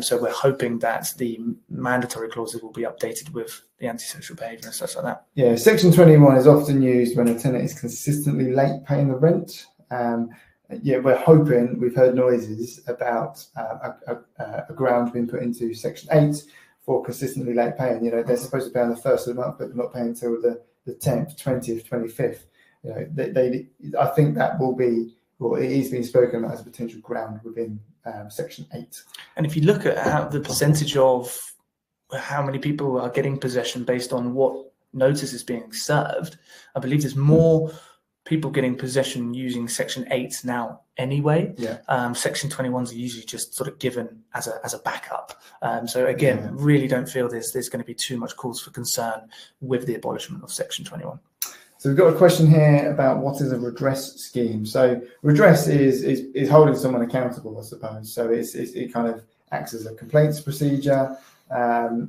So we're hoping that the mandatory clauses will be updated with the antisocial behaviour and stuff like that. Yeah, Section 21 is often used when a tenant is consistently late paying the rent. We're hoping, we've heard noises about a ground being put into Section 8 for consistently late paying. They're supposed to pay on the 1st of the month, but they're not paying until the 10th, 20th, 25th. I think that will be, it is being spoken about as a potential ground within Section 8. And if you look at how the percentage of how many people are getting possession based on what notice is being served, I believe there's more people getting possession using Section 8 now anyway. Section 21s are usually just sort of given as a backup. So again, really don't feel there's going to be too much cause for concern with the abolishment of Section 21. So we've got a question here about what is a redress scheme. So redress is holding someone accountable, I suppose. So it kind of acts as a complaints procedure.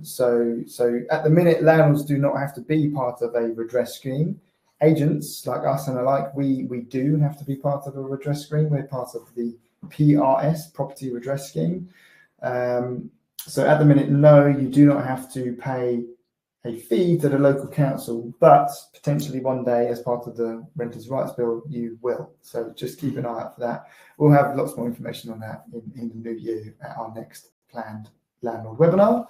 So at the minute, landlords do not have to be part of a redress scheme. Agents like us and the like, we do have to be part of a redress scheme. We're part of the PRS, Property Redress Scheme. So at the minute, no, you do not have to pay a fee to the local council, but potentially one day, as part of the Renters' Rights Bill, you will. So just keep an eye out for that. We'll have lots more information on that in the new year at our next planned landlord webinar.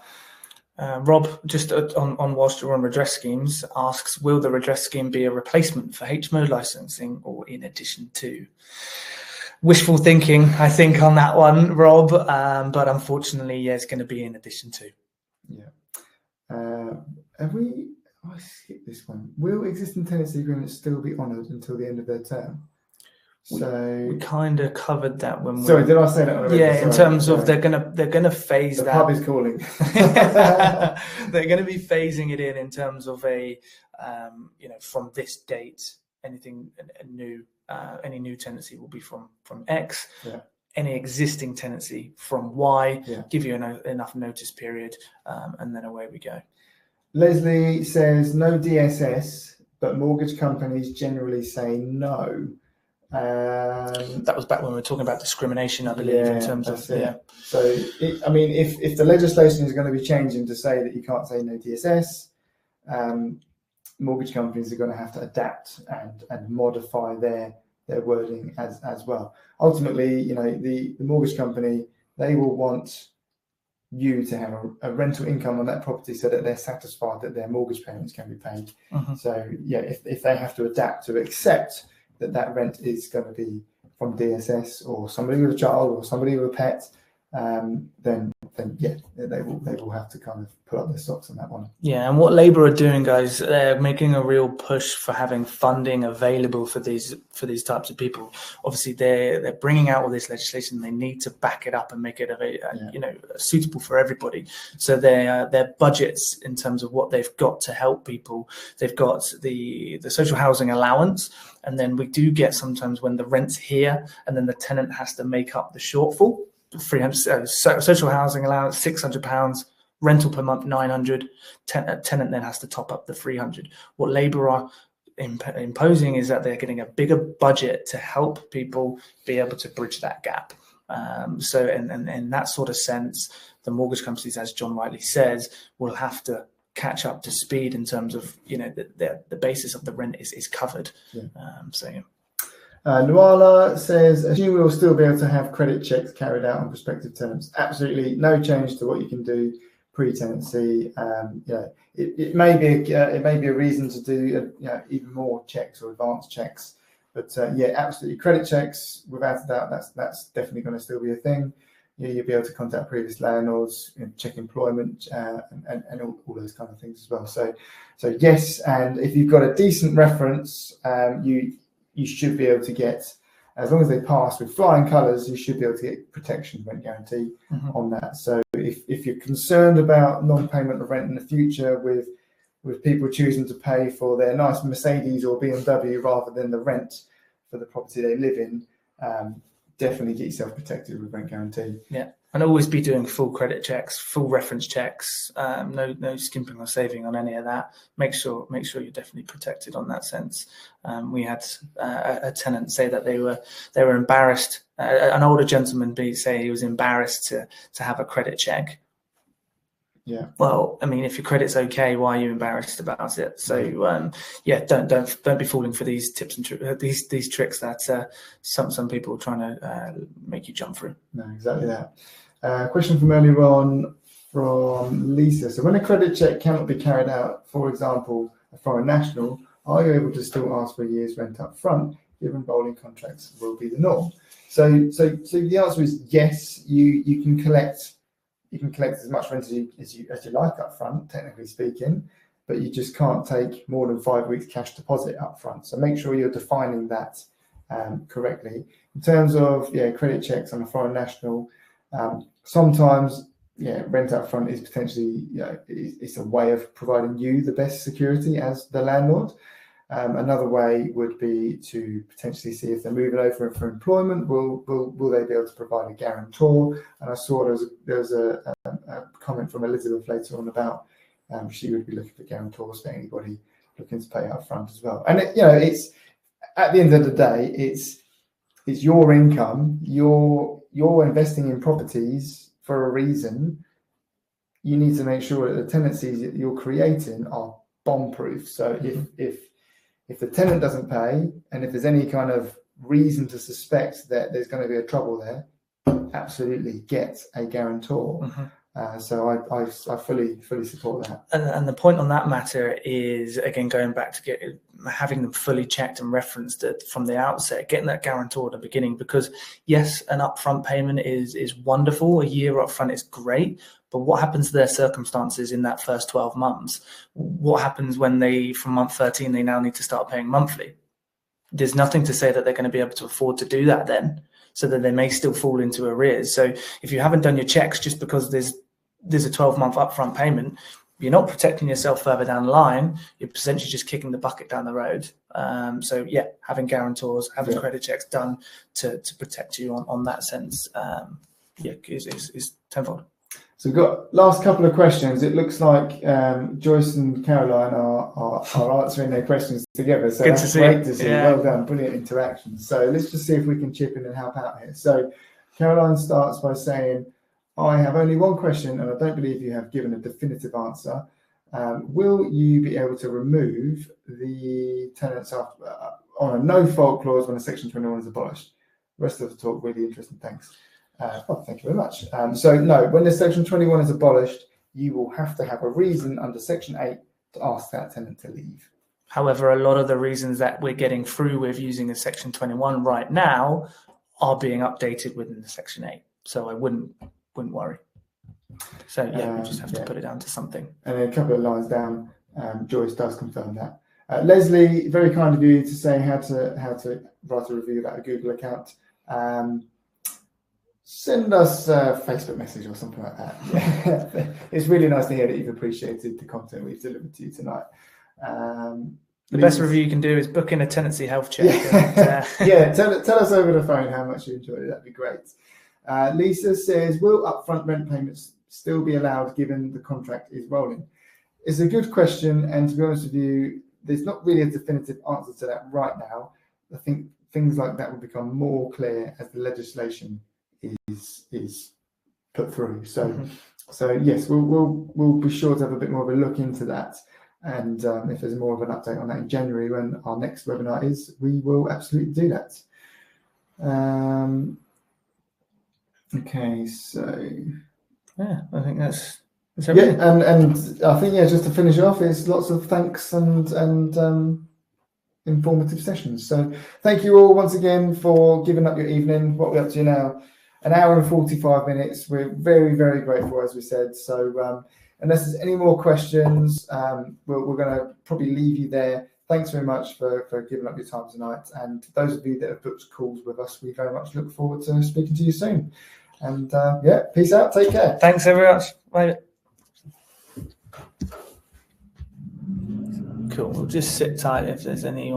Rob, just on whilst you're on redress schemes, asks, will the redress scheme be a replacement for HMO licensing or in addition to? Wishful thinking, I think, on that one, Rob, but unfortunately, yeah, it's going to be in addition to. Yeah. I skipped this one. Will existing tenancy agreements still be honoured until the end of their term? We kind of covered that when Sorry, did I say that already? Yeah, in terms of they're gonna phase the that. pub is calling. They're going to be phasing it in terms of a from this date, anything new, any new tenancy will be from X. Yeah. Any existing tenancy from Y. Yeah. Give you enough notice period, and then away we go. Leslie says no DSS, but mortgage companies generally say no. That was back when we were talking about discrimination, I believe, in terms of So, if the legislation is going to be changing to say that you can't say no DSS, mortgage companies are going to have to adapt and modify their wording as well. Ultimately, the mortgage company, they will want you to have a rental income on that property so that they're satisfied that their mortgage payments can be paid. Mm-hmm. So yeah, if they have to adapt to accept that rent is going to be from DSS or somebody with a child or somebody with a pet, then yeah, they will have to kind of put up their socks on that one. Yeah, and what Labour are doing, guys, they're making a real push for having funding available for these types of people. Obviously, they're bringing out all this legislation. They need to back it up and make it suitable for everybody. So their budgets in terms of what they've got to help people, they've got the social housing allowance, and then we do get sometimes when the rent's here and then the tenant has to make up the shortfall. 300 social housing allowance, £600, rental per month 900. Tenant then has to top up the 300. What Labour are imposing is that they're getting a bigger budget to help people be able to bridge that gap. So in that sort of sense, the mortgage companies, as John rightly says, will have to catch up to speed in terms of the basis of the rent is covered. Yeah. Nuala says, assume we will still be able to have credit checks carried out on prospective tenants. Absolutely no change to what you can do pre-tenancy. It may be a reason to do even more checks or advanced checks, but absolutely credit checks without a doubt. That's definitely going to still be a thing. You'll be able to contact previous landlords, check employment, and all those kind of things as well. So yes, and if you've got a decent reference, you should be able to get, as long as they pass with flying colours, you should be able to get protection rent guarantee on that. So if you're concerned about non-payment of rent in the future with people choosing to pay for their nice Mercedes or BMW rather than the rent for the property they live in, definitely get yourself protected with rent guarantee. Yeah, and always be doing full credit checks, full reference checks. No skimping or saving on any of that. Make sure you're definitely protected on that sense. We had a tenant say that they were embarrassed. An older gentleman say he was embarrassed to have a credit check. Yeah. Well, I mean, if your credit's okay, why are you embarrassed about it? So, don't be falling for these tips and these tricks that some people are trying to make you jump through. No, exactly that. Question from earlier on from Lisa. So, when a credit check cannot be carried out, for example, a foreign national, are you able to still ask for a year's rent up front, given rolling contracts will be the norm? So the answer is yes. You can collect. You can collect as much rent as you like up front, technically speaking, but you just can't take more than 5 weeks cash deposit up front. So make sure you're defining that correctly. In terms of credit checks on a foreign national, sometimes rent up front is potentially it's a way of providing you the best security as the landlord. Another way would be to potentially see if they're moving over for employment. Will they be able to provide a guarantor? And I saw there was a comment from Elizabeth later on about she would be looking for guarantors for anybody looking to pay up front as well. And it's at the end of the day, it's your income. You're investing in properties for a reason. You need to make sure that the tenancies that you're creating are bomb-proof. So if the tenant doesn't pay, and if there's any kind of reason to suspect that there's going to be a trouble there, absolutely get a guarantor. So I fully support that. And the point on that matter is, again, going back to having them fully checked and referenced from the outset, getting that guarantor at the beginning, because yes, an upfront payment is wonderful. A year upfront is great. But what happens to their circumstances in that first 12 months? What happens when from month 13, they now need to start paying monthly? There's nothing to say that they're going to be able to afford to do that then, so that they may still fall into arrears. So if you haven't done your checks just because there's a 12-month upfront payment, you're not protecting yourself further down the line. You're essentially just kicking the bucket down the road. So yeah, having guarantors, having credit checks done to protect you on that sense, is tenfold. So we've got last couple of questions. It looks like Joyce and Caroline are answering their questions together. So that's great to see. Yeah. Well done. Brilliant interaction. So let's just see if we can chip in and help out here. So Caroline starts by saying, I have only one question, and I don't believe you have given a definitive answer. Will you be able to remove the tenants on a no-fault clause when a Section 21 is abolished? The rest of the talk, really interesting. Thanks. Thank you very much. So no, when the Section 21 is abolished, you will have to have a reason under Section 8 to ask that tenant to leave. However, a lot of the reasons that we're getting through with using a Section 21 right now are being updated within the Section 8. So I wouldn't worry. So yeah, we just have to put it down to something. And then a couple of lines down, Joyce does confirm that. Leslie, very kind of you to say how to write a review about a Google account. Send us a Facebook message or something like that. Yeah. It's really nice to hear that you've appreciated the content we've delivered to you tonight. The best review you can do is book in a tenancy health check. Yeah, tell us over the phone how much you enjoyed it. That'd be great. Lisa says, will upfront rent payments still be allowed given the contract is rolling? It's a good question, and to be honest with you, there's not really a definitive answer to that right now. I think things like that will become more clear as the legislation is put through. So so yes, we'll be sure to have a bit more of a look into that, and if there's more of an update on that in January when our next webinar is, we will absolutely do that. Okay, so yeah, I think that's everything. Yeah, and I think just to finish off, it's lots of thanks and informative sessions. So thank you all once again for giving up your evening. What we're up to now, an hour and 45 minutes. We're very, very grateful, as we said. So unless there's any more questions, we're going to probably leave you there. Thanks very much for giving up your time tonight. And those of you that have booked calls with us, we very much look forward to speaking to you soon. And peace out. Take care. Thanks very much. Bye. Cool. We'll just sit tight if there's any